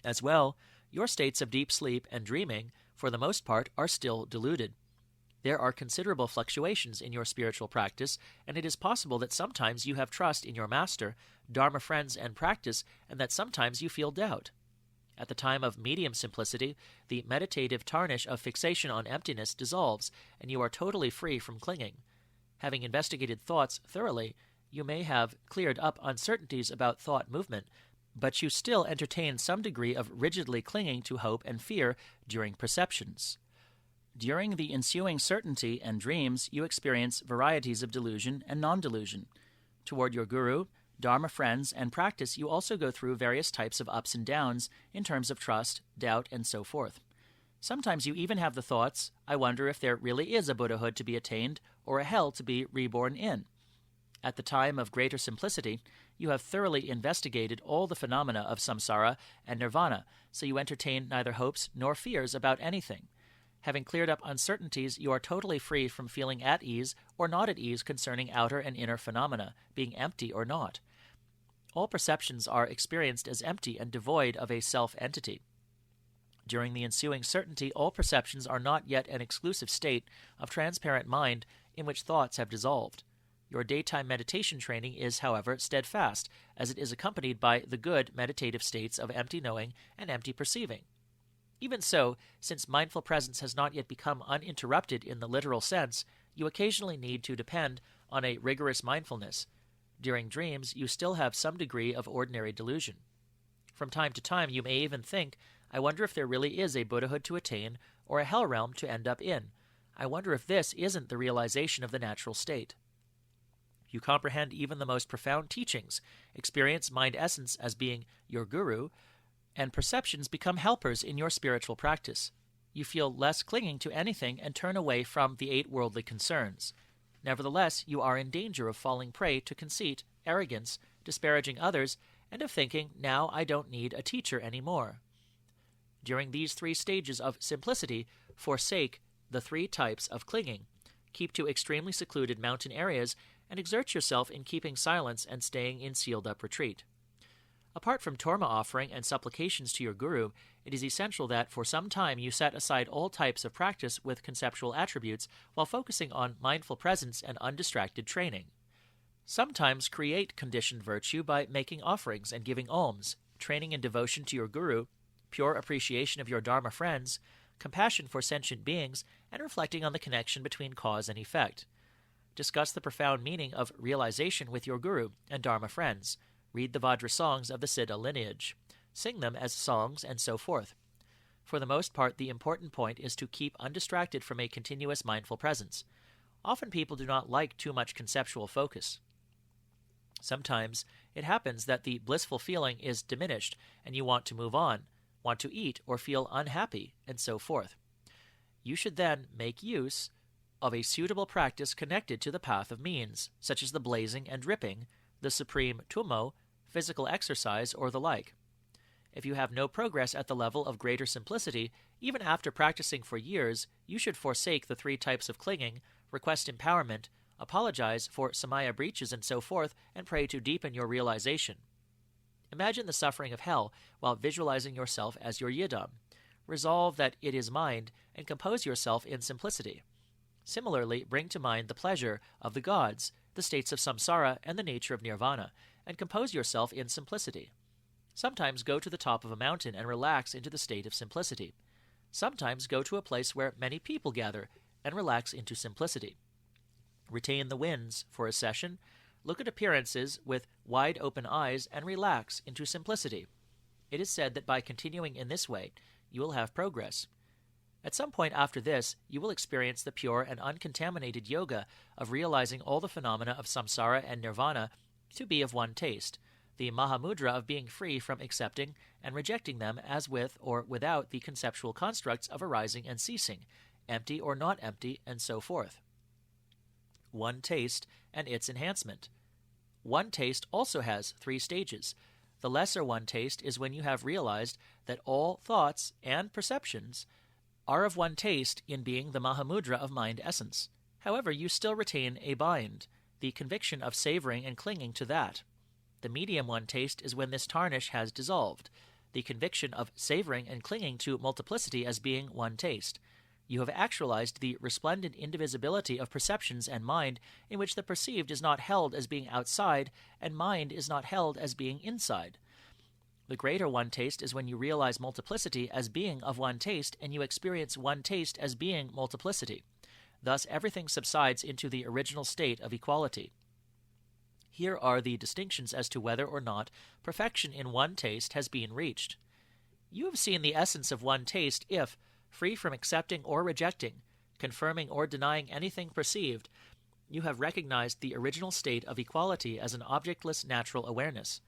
As well, your states of deep sleep and dreaming, for the most part, are still deluded. There are considerable fluctuations in your spiritual practice, and it is possible that sometimes you have trust in your master, Dharma friends, and practice, and that sometimes you feel doubt. At the time of medium simplicity, the meditative tarnish of fixation on emptiness dissolves, and you are totally free from clinging. Having investigated thoughts thoroughly, you may have cleared up uncertainties about thought movement, but you still entertain some degree of rigidly clinging to hope and fear during perceptions. During the ensuing certainty and dreams, you experience varieties of delusion and non-delusion. Toward your guru, Dharma friends, and practice, you also go through various types of ups and downs in terms of trust, doubt, and so forth. Sometimes you even have the thoughts, I wonder if there really is a Buddhahood to be attained or a hell to be reborn in. At the time of greater simplicity, you have thoroughly investigated all the phenomena of samsara and nirvana, so you entertain neither hopes nor fears about anything. Having cleared up uncertainties, you are totally free from feeling at ease or not at ease concerning outer and inner phenomena, being empty or not. All perceptions are experienced as empty and devoid of a self-entity. During the ensuing certainty, all perceptions are not yet an exclusive state of transparent mind in which thoughts have dissolved. Your daytime meditation training is, however, steadfast, as it is accompanied by the good meditative states of empty knowing and empty perceiving. Even so, since mindful presence has not yet become uninterrupted in the literal sense, you occasionally need to depend on a rigorous mindfulness. During dreams, you still have some degree of ordinary delusion. From time to time, you may even think, I wonder if there really is a Buddhahood to attain or a hell realm to end up in. I wonder if this isn't the realization of the natural state. You comprehend even the most profound teachings, experience mind essence as being your guru, and perceptions become helpers in your spiritual practice. You feel less clinging to anything and turn away from the 8 worldly concerns. Nevertheless, you are in danger of falling prey to conceit, arrogance, disparaging others, and of thinking, now I don't need a teacher anymore. During these 3 stages of simplicity, forsake the 3 types of clinging. Keep to extremely secluded mountain areas and exert yourself in keeping silence and staying in sealed-up retreat. Apart from torma offering and supplications to your guru, it is essential that for some time you set aside all types of practice with conceptual attributes while focusing on mindful presence and undistracted training. Sometimes create conditioned virtue by making offerings and giving alms, training in devotion to your guru, pure appreciation of your Dharma friends, compassion for sentient beings, and reflecting on the connection between cause and effect. Discuss the profound meaning of realization with your guru and Dharma friends. Read the Vajra songs of the Siddha lineage. Sing them as songs, and so forth. For the most part, the important point is to keep undistracted from a continuous mindful presence. Often people do not like too much conceptual focus. Sometimes it happens that the blissful feeling is diminished, and you want to move on, want to eat, or feel unhappy, and so forth. You should then make use of a suitable practice connected to the path of means, such as the blazing and dripping, the supreme tummo, physical exercise, or the like. If you have no progress at the level of greater simplicity, even after practicing for years, you should forsake the 3 types of clinging, request empowerment, apologize for samaya breaches, and so forth, and pray to deepen your realization. Imagine the suffering of hell while visualizing yourself as your yidam. Resolve that it is mind, and compose yourself in simplicity. Similarly, bring to mind the pleasure of the gods, the states of samsara, and the nature of nirvana, and compose yourself in simplicity. Sometimes go to the top of a mountain and relax into the state of simplicity. Sometimes go to a place where many people gather and relax into simplicity. Retain the winds for a session, look at appearances with wide open eyes, and relax into simplicity. It is said that by continuing in this way, you will have progress. At some point after this, you will experience the pure and uncontaminated yoga of realizing all the phenomena of samsara and nirvana to be of one taste, the Mahāmudrā of being free from accepting and rejecting them as with or without the conceptual constructs of arising and ceasing, empty or not empty, and so forth. One taste and its enhancement. One taste also has 3 stages. The lesser one taste is when you have realized that all thoughts and perceptions are of one taste in being the Mahāmudrā of mind essence. However, you still retain a bind, the conviction of savoring and clinging to that. The medium one taste is when this tarnish has dissolved, the conviction of savoring and clinging to multiplicity as being one taste. You have actualized the resplendent indivisibility of perceptions and mind, in which the perceived is not held as being outside and mind is not held as being inside. The greater one taste is when you realize multiplicity as being of one taste and you experience one taste as being multiplicity. Thus everything subsides into the original state of equality. Here are the distinctions as to whether or not perfection in one taste has been reached. You have seen the essence of one taste if, free from accepting or rejecting, confirming or denying anything perceived, you have recognized the original state of equality as an objectless natural awareness.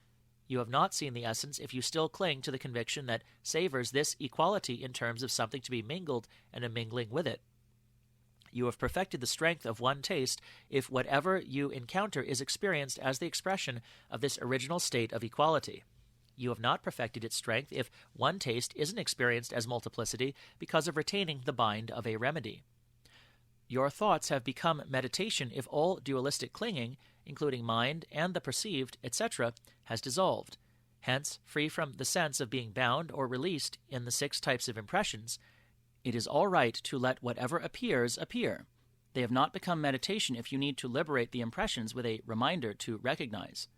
You have not seen the essence if you still cling to the conviction that savors this equality in terms of something to be mingled and a mingling with it. You have perfected the strength of one taste if whatever you encounter is experienced as the expression of this original state of equality. You have not perfected its strength if one taste isn't experienced as multiplicity because of retaining the bind of a remedy. Your thoughts have become meditation if all dualistic clinging, including mind and the perceived, etc., has dissolved. Hence, free from the sense of being bound or released in the 6 types of impressions, it is all right to let whatever appears appear. They have not become meditation if you need to liberate the impressions with a reminder to recognize.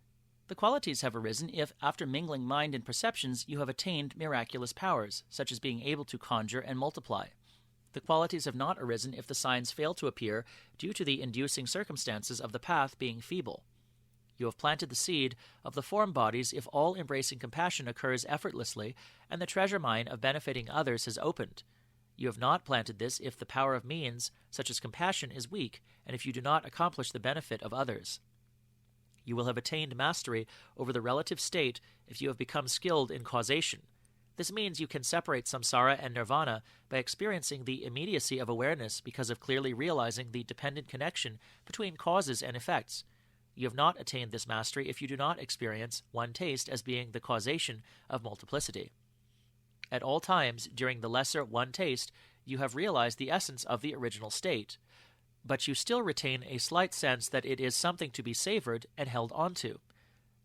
The qualities have arisen if, after mingling mind and perceptions, you have attained miraculous powers, such as being able to conjure and multiply. The qualities have not arisen if the signs fail to appear due to the inducing circumstances of the path being feeble. You have planted the seed of the form bodies if all-embracing compassion occurs effortlessly and the treasure mine of benefiting others has opened. You have not planted this if the power of means, such as compassion, is weak, and if you do not accomplish the benefit of others. You will have attained mastery over the relative state if you have become skilled in causation. This means you can separate samsara and nirvana by experiencing the immediacy of awareness because of clearly realizing the dependent connection between causes and effects. You have not attained this mastery if you do not experience one taste as being the causation of multiplicity. At all times during the lesser one taste, you have realized the essence of the original state, but you still retain a slight sense that it is something to be savored and held onto.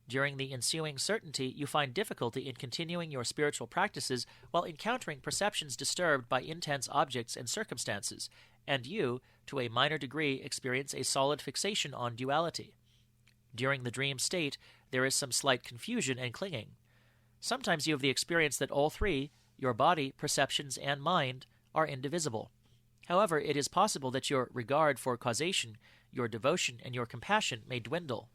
During the ensuing certainty, you find difficulty in continuing your spiritual practices while encountering perceptions disturbed by intense objects and circumstances, and you, to a minor degree, experience a solid fixation on duality. During the dream state, there is some slight confusion and clinging. Sometimes you have the experience that all 3, your body, perceptions, and mind, are indivisible. However, it is possible that your regard for causation, your devotion, and your compassion may dwindle.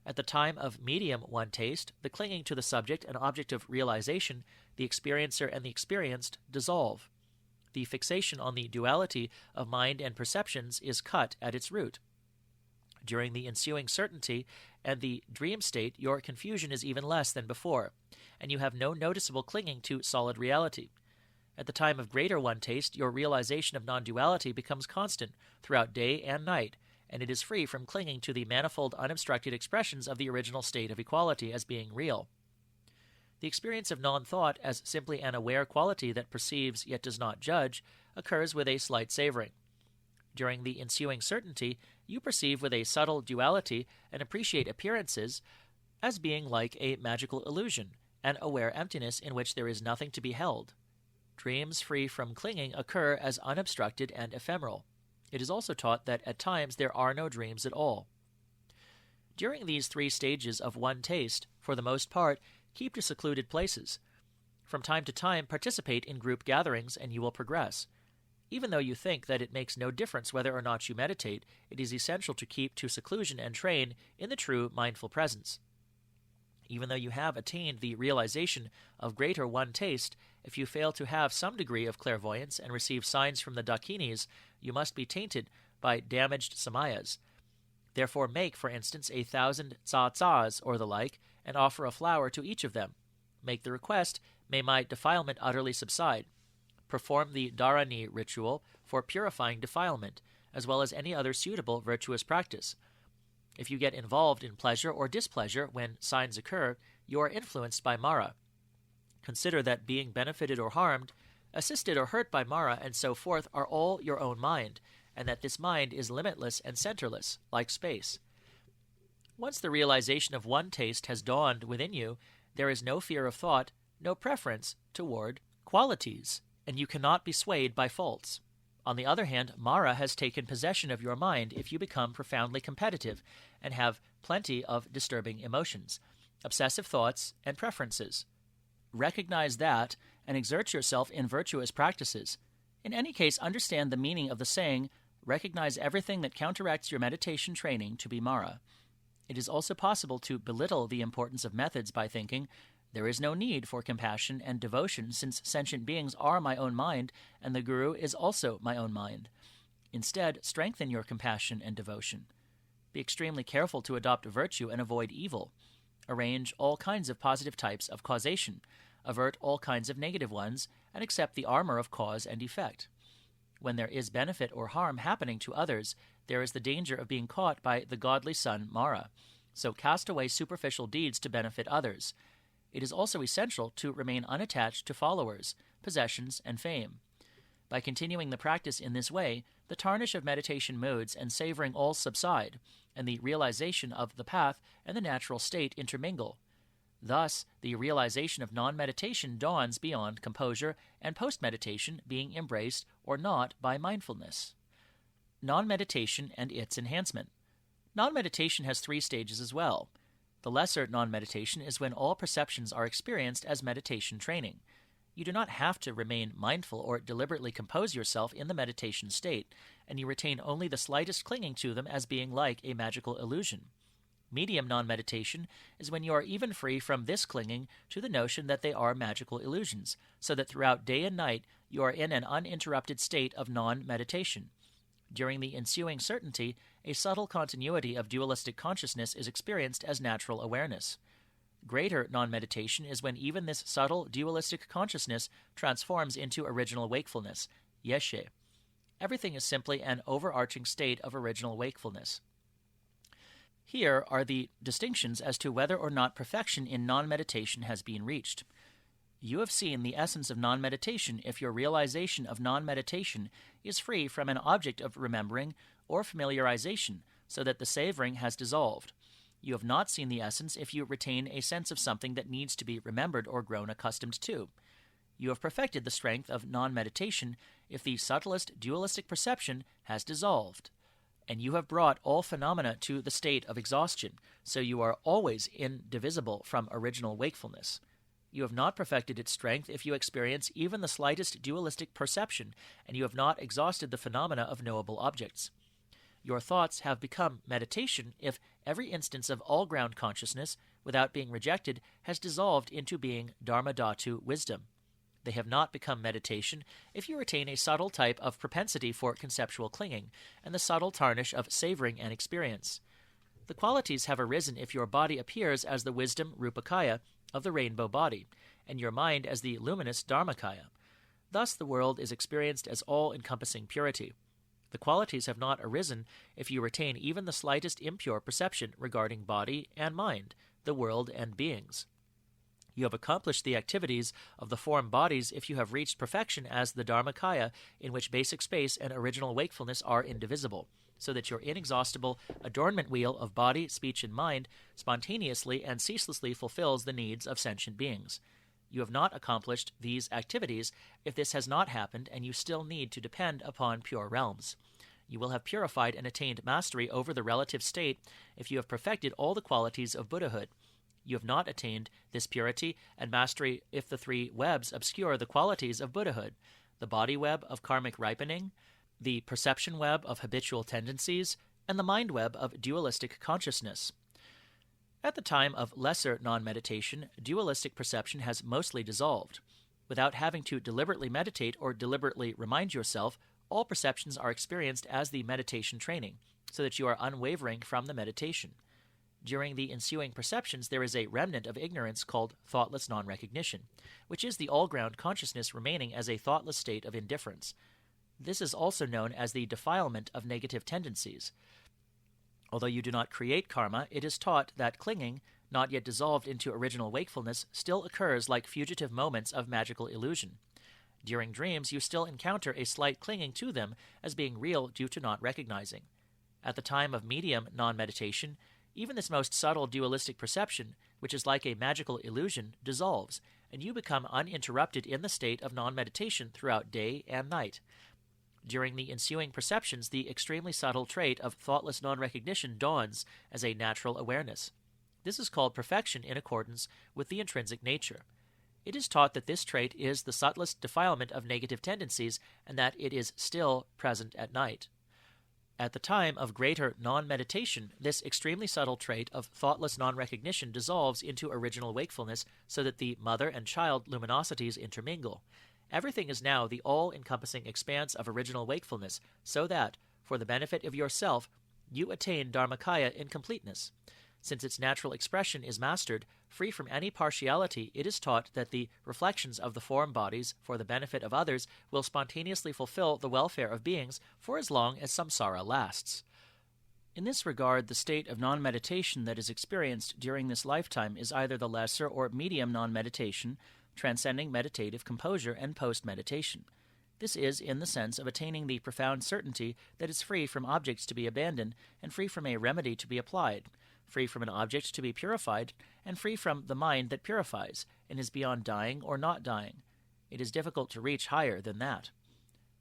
At the time of medium one taste, the clinging to the subject and object of realization, the experiencer and the experienced, dissolve. The fixation on the duality of mind and perceptions is cut at its root. During the ensuing certainty and the dream state, your confusion is even less than before, and you have no noticeable clinging to solid reality. At the time of greater one taste, your realization of non-duality becomes constant throughout day and night, and it is free from clinging to the manifold unobstructed expressions of the original state of equality as being real. The experience of non-thought as simply an aware quality that perceives yet does not judge occurs with a slight savoring. During the ensuing certainty, you perceive with a subtle duality and appreciate appearances as being like a magical illusion, an aware emptiness in which there is nothing to be held. Dreams free from clinging occur as unobstructed and ephemeral. It is also taught that at times there are no dreams at all. During these 3 stages of one taste, for the most part, keep to secluded places. From time to time, participate in group gatherings and you will progress. Even though you think that it makes no difference whether or not you meditate, it is essential to keep to seclusion and train in the true mindful presence. Even though you have attained the realization of greater one taste, if you fail to have some degree of clairvoyance and receive signs from the Dakinis, you must be tainted by damaged samayas. Therefore make, for instance, 1,000 tsa-tsas or the like, and offer a flower to each of them. Make the request, may my defilement utterly subside. Perform the dharani ritual for purifying defilement, as well as any other suitable virtuous practice. If you get involved in pleasure or displeasure when signs occur, you are influenced by Mara. Consider that being benefited or harmed, assisted or hurt by Mara, and so forth, are all your own mind, and that this mind is limitless and centerless, like space. Once the realization of one taste has dawned within you, there is no fear of thought, no preference toward qualities, and you cannot be swayed by faults. On the other hand, Mara has taken possession of your mind if you become profoundly competitive and have plenty of disturbing emotions, obsessive thoughts, and preferences. Recognize that and exert yourself in virtuous practices. In any case, understand the meaning of the saying, recognize everything that counteracts your meditation training to be Mara. It is also possible to belittle the importance of methods by thinking, there is no need for compassion and devotion since sentient beings are my own mind and the Guru is also my own mind. Instead, strengthen your compassion and devotion. Be extremely careful to adopt virtue and avoid evil. Arrange all kinds of positive types of causation, avert all kinds of negative ones, and accept the armor of cause and effect. When there is benefit or harm happening to others, there is the danger of being caught by the godly son Mara. So cast away superficial deeds to benefit others. It is also essential to remain unattached to followers, possessions, and fame. By continuing the practice in this way, the tarnish of meditation moods and savoring all subside, and the realization of the path and the natural state intermingle. Thus, the realization of non-meditation dawns beyond composure and post-meditation being embraced or not by mindfulness. Non-meditation and its enhancement. Non-meditation has 3 stages as well. The lesser non-meditation is when all perceptions are experienced as meditation training. You do not have to remain mindful or deliberately compose yourself in the meditation state, and you retain only the slightest clinging to them as being like a magical illusion. Medium non-meditation is when you are even free from this clinging to the notion that they are magical illusions, so that throughout day and night you are in an uninterrupted state of non-meditation. During the ensuing certainty, a subtle continuity of dualistic consciousness is experienced as natural awareness. Greater non-meditation is when even this subtle dualistic consciousness transforms into original wakefulness, yeshe. Everything is simply an overarching state of original wakefulness. Here are the distinctions as to whether or not perfection in non-meditation has been reached. You have seen the essence of non-meditation if your realization of non-meditation is free from an object of remembering or familiarization, so that the savoring has dissolved. You have not seen the essence if you retain a sense of something that needs to be remembered or grown accustomed to. You have perfected the strength of non-meditation if the subtlest dualistic perception has dissolved. And you have brought all phenomena to the state of exhaustion, so you are always indivisible from original wakefulness. You have not perfected its strength if you experience even the slightest dualistic perception, and you have not exhausted the phenomena of knowable objects. Your thoughts have become meditation if every instance of all-ground consciousness, without being rejected, has dissolved into being dharmadhatu wisdom. They have not become meditation if you retain a subtle type of propensity for conceptual clinging, and the subtle tarnish of savoring and experience. The qualities have arisen if your body appears as the wisdom rupakaya of the rainbow body, and your mind as the luminous dharmakaya. Thus the world is experienced as all-encompassing purity. The qualities have not arisen if you retain even the slightest impure perception regarding body and mind, the world and beings. You have accomplished the activities of the form bodies if you have reached perfection as the Dharmakaya, in which basic space and original wakefulness are indivisible, so that your inexhaustible adornment wheel of body, speech, and mind spontaneously and ceaselessly fulfills the needs of sentient beings. You have not accomplished these activities if this has not happened, and you still need to depend upon pure realms. You will have purified and attained mastery over the relative state if you have perfected all the qualities of Buddhahood. You have not attained this purity and mastery if the 3 webs obscure the qualities of Buddhahood: the body web of karmic ripening, the perception web of habitual tendencies, and the mind web of dualistic consciousness. At the time of lesser non-meditation, dualistic perception has mostly dissolved. Without having to deliberately meditate or deliberately remind yourself, all perceptions are experienced as the meditation training, so that you are unwavering from the meditation. During the ensuing perceptions, there is a remnant of ignorance called thoughtless non-recognition, which is the all-ground consciousness remaining as a thoughtless state of indifference. This is also known as the defilement of negative tendencies. Although you do not create karma, it is taught that clinging, not yet dissolved into original wakefulness, still occurs like fugitive moments of magical illusion. During dreams, you still encounter a slight clinging to them as being real due to not recognizing. At the time of medium non-meditation, even this most subtle dualistic perception, which is like a magical illusion, dissolves, and you become uninterrupted in the state of non-meditation throughout day and night. During the ensuing perceptions, the extremely subtle trait of thoughtless non-recognition dawns as a natural awareness. This is called perfection in accordance with the intrinsic nature. It is taught that this trait is the subtlest defilement of negative tendencies and that it is still present at night. At the time of greater non-meditation, this extremely subtle trait of thoughtless non-recognition dissolves into original wakefulness so that the mother and child luminosities intermingle. Everything is now the all-encompassing expanse of original wakefulness, so that, for the benefit of yourself, you attain Dharmakaya in completeness. Since its natural expression is mastered, free from any partiality, it is taught that the reflections of the form bodies, for the benefit of others, will spontaneously fulfill the welfare of beings for as long as samsara lasts. In this regard, the state of non-meditation that is experienced during this lifetime is either the lesser or medium non-meditation, transcending meditative composure and post-meditation. This is in the sense of attaining the profound certainty that is free from objects to be abandoned and free from a remedy to be applied, free from an object to be purified, and free from the mind that purifies, and is beyond dying or not dying. It is difficult to reach higher than that.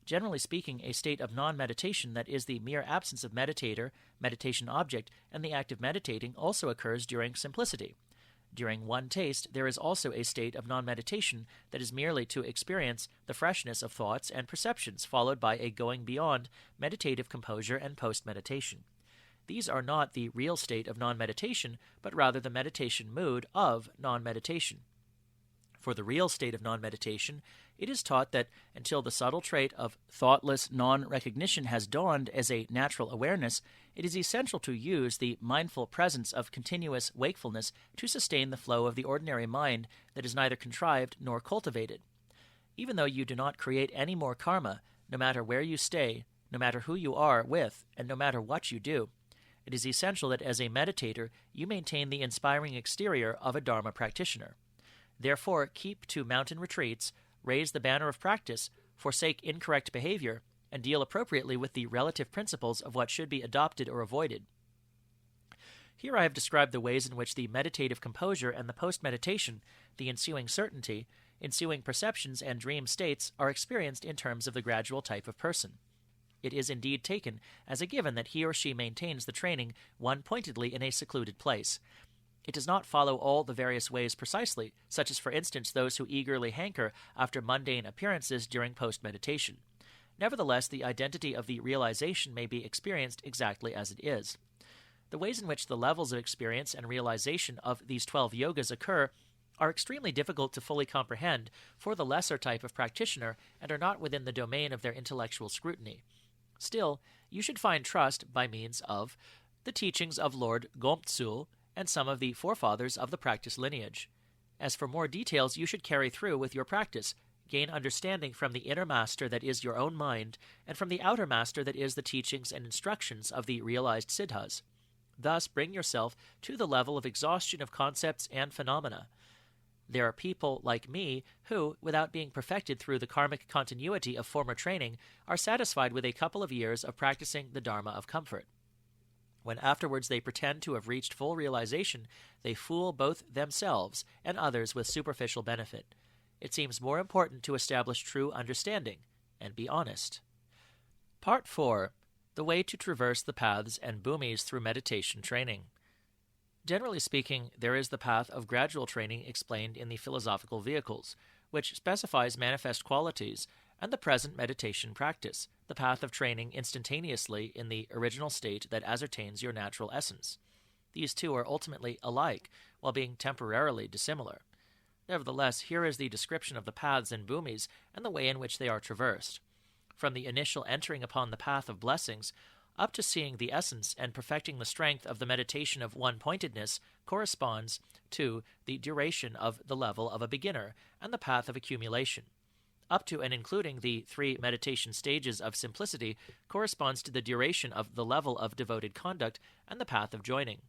Generally speaking, a state of non-meditation that is the mere absence of meditator, meditation object, and the act of meditating also occurs during simplicity. During one taste, there is also a state of non-meditation that is merely to experience the freshness of thoughts and perceptions, followed by a going beyond meditative composure and post-meditation. These are not the real state of non-meditation, but rather the meditation mood of non-meditation. For the real state of non-meditation, it is taught that until the subtle trait of thoughtless non-recognition has dawned as a natural awareness, it is essential to use the mindful presence of continuous wakefulness to sustain the flow of the ordinary mind that is neither contrived nor cultivated. Even though you do not create any more karma, no matter where you stay, no matter who you are with, and no matter what you do, it is essential that as a meditator you maintain the inspiring exterior of a Dharma practitioner. Therefore, keep to mountain retreats, raise the banner of practice, forsake incorrect behavior, and deal appropriately with the relative principles of what should be adopted or avoided. Here I have described the ways in which the meditative composure and the post-meditation, the ensuing certainty, ensuing perceptions and dream states are experienced in terms of the gradual type of person. It is indeed taken as a given that he or she maintains the training one-pointedly in a secluded place. It does not follow all the various ways precisely, such as, for instance, those who eagerly hanker after mundane appearances during post-meditation. Nevertheless, the identity of the realization may be experienced exactly as it is. The ways in which the levels of experience and realization of these 12 yogas occur are extremely difficult to fully comprehend for the lesser type of practitioner and are not within the domain of their intellectual scrutiny. Still, you should find trust by means of the teachings of Lord Gomtsul and some of the forefathers of the practice lineage. As for more details, you should carry through with your practice, gain understanding from the inner master that is your own mind, and from the outer master that is the teachings and instructions of the realized siddhas. Thus bring yourself to the level of exhaustion of concepts and phenomena. There are people like me who, without being perfected through the karmic continuity of former training, are satisfied with a couple of years of practicing the Dharma of comfort. When afterwards they pretend to have reached full realization, they fool both themselves and others with superficial benefit. It seems more important to establish true understanding and be honest. Part 4. The way to traverse the paths and bhumis through meditation training. Generally speaking, there is the path of gradual training explained in the philosophical vehicles, which specifies manifest qualities, and the present meditation practice, the path of training instantaneously in the original state that ascertains your natural essence. These two are ultimately alike, while being temporarily dissimilar. Nevertheless, here is the description of the paths and bhumis and the way in which they are traversed. From the initial entering upon the path of blessings, up to seeing the essence and perfecting the strength of the meditation of one-pointedness, corresponds to the duration of the level of a beginner and the path of accumulation. Up to and including the 3 meditation stages of simplicity corresponds to the duration of the level of devoted conduct and the path of joining.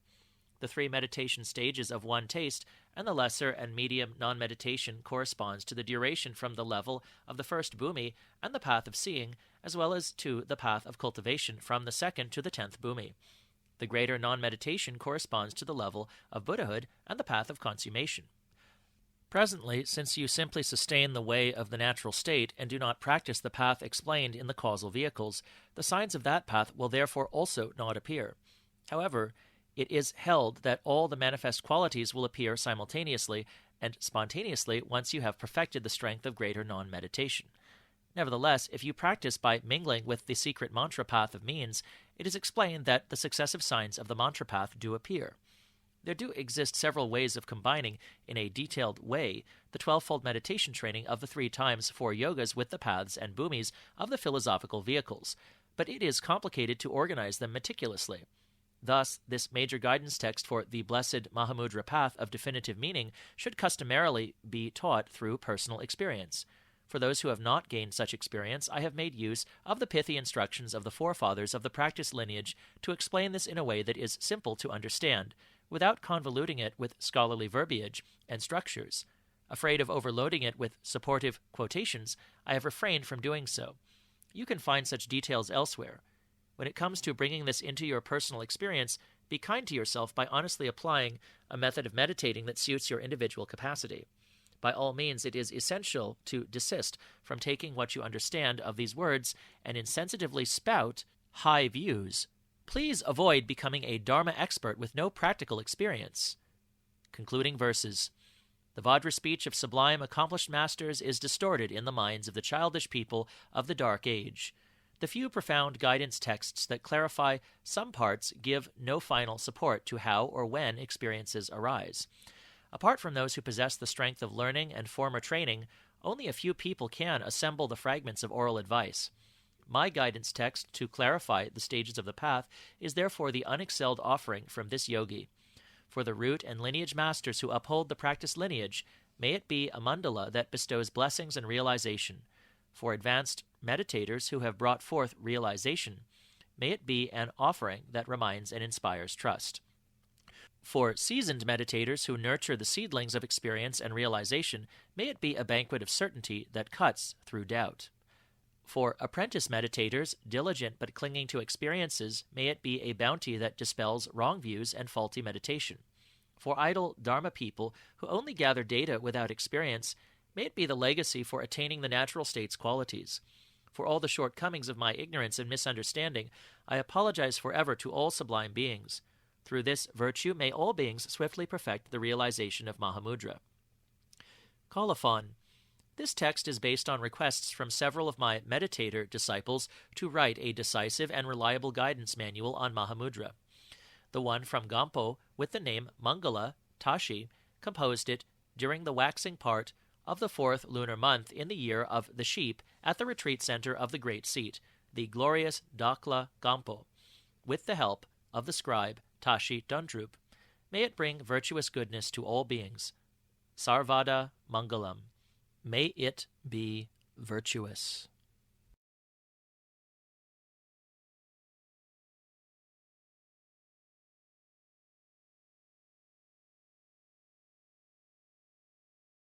The 3 meditation stages of one taste and the lesser and medium non-meditation corresponds to the duration from the level of the first bhumi and the path of seeing, as well as to the path of cultivation from the 2nd to the 10th bhumi. The greater non-meditation corresponds to the level of Buddhahood and the path of consummation. Presently, since you simply sustain the way of the natural state and do not practice the path explained in the causal vehicles, the signs of that path will therefore also not appear. However, it is held that all the manifest qualities will appear simultaneously and spontaneously once you have perfected the strength of greater non-meditation. Nevertheless, if you practice by mingling with the secret mantra path of means, it is explained that the successive signs of the mantra path do appear. There do exist several ways of combining, in a detailed way, the 12-fold meditation training of the 3 times 4 yogas with the paths and bhumis of the philosophical vehicles, but it is complicated to organize them meticulously. Thus, this major guidance text for the blessed Mahāmudrā path of definitive meaning should customarily be taught through personal experience. For those who have not gained such experience, I have made use of the pithy instructions of the forefathers of the practice lineage to explain this in a way that is simple to understand, without convoluting it with scholarly verbiage and structures. Afraid of overloading it with supportive quotations, I have refrained from doing so. You can find such details elsewhere. When it comes to bringing this into your personal experience, be kind to yourself by honestly applying a method of meditating that suits your individual capacity. By all means, it is essential to desist from taking what you understand of these words and insensitively spout high views. Please avoid becoming a Dharma expert with no practical experience. Concluding verses. The Vajra speech of sublime accomplished masters is distorted in the minds of the childish people of the dark age. The few profound guidance texts that clarify some parts give no final support to how or when experiences arise. Apart from those who possess the strength of learning and former training, only a few people can assemble the fragments of oral advice. My guidance text to clarify the stages of the path is therefore the unexcelled offering from this yogi. For the root and lineage masters who uphold the practice lineage, may it be a mandala that bestows blessings and realization. For advanced meditators who have brought forth realization, may it be an offering that reminds and inspires trust. For seasoned meditators who nurture the seedlings of experience and realization, may it be a banquet of certainty that cuts through doubt. For apprentice meditators, diligent but clinging to experiences, may it be a bounty that dispels wrong views and faulty meditation. For idle Dharma people who only gather data without experience, may it be the legacy for attaining the natural state's qualities. For all the shortcomings of my ignorance and misunderstanding, I apologize forever to all sublime beings. Through this virtue, may all beings swiftly perfect the realization of Mahāmudrā. Colophon. This text is based on requests from several of my meditator disciples to write a decisive and reliable guidance manual on Mahāmudrā. The one from Gampo, with the name Mangala Tashi, composed it during the waxing part of the 4th lunar month in the year of the sheep at the retreat center of the great seat, the glorious Dakpo Gampo, with the help of the scribe Tashi Dundrup. May it bring virtuous goodness to all beings. Sarvada Mangalam. May it be virtuous.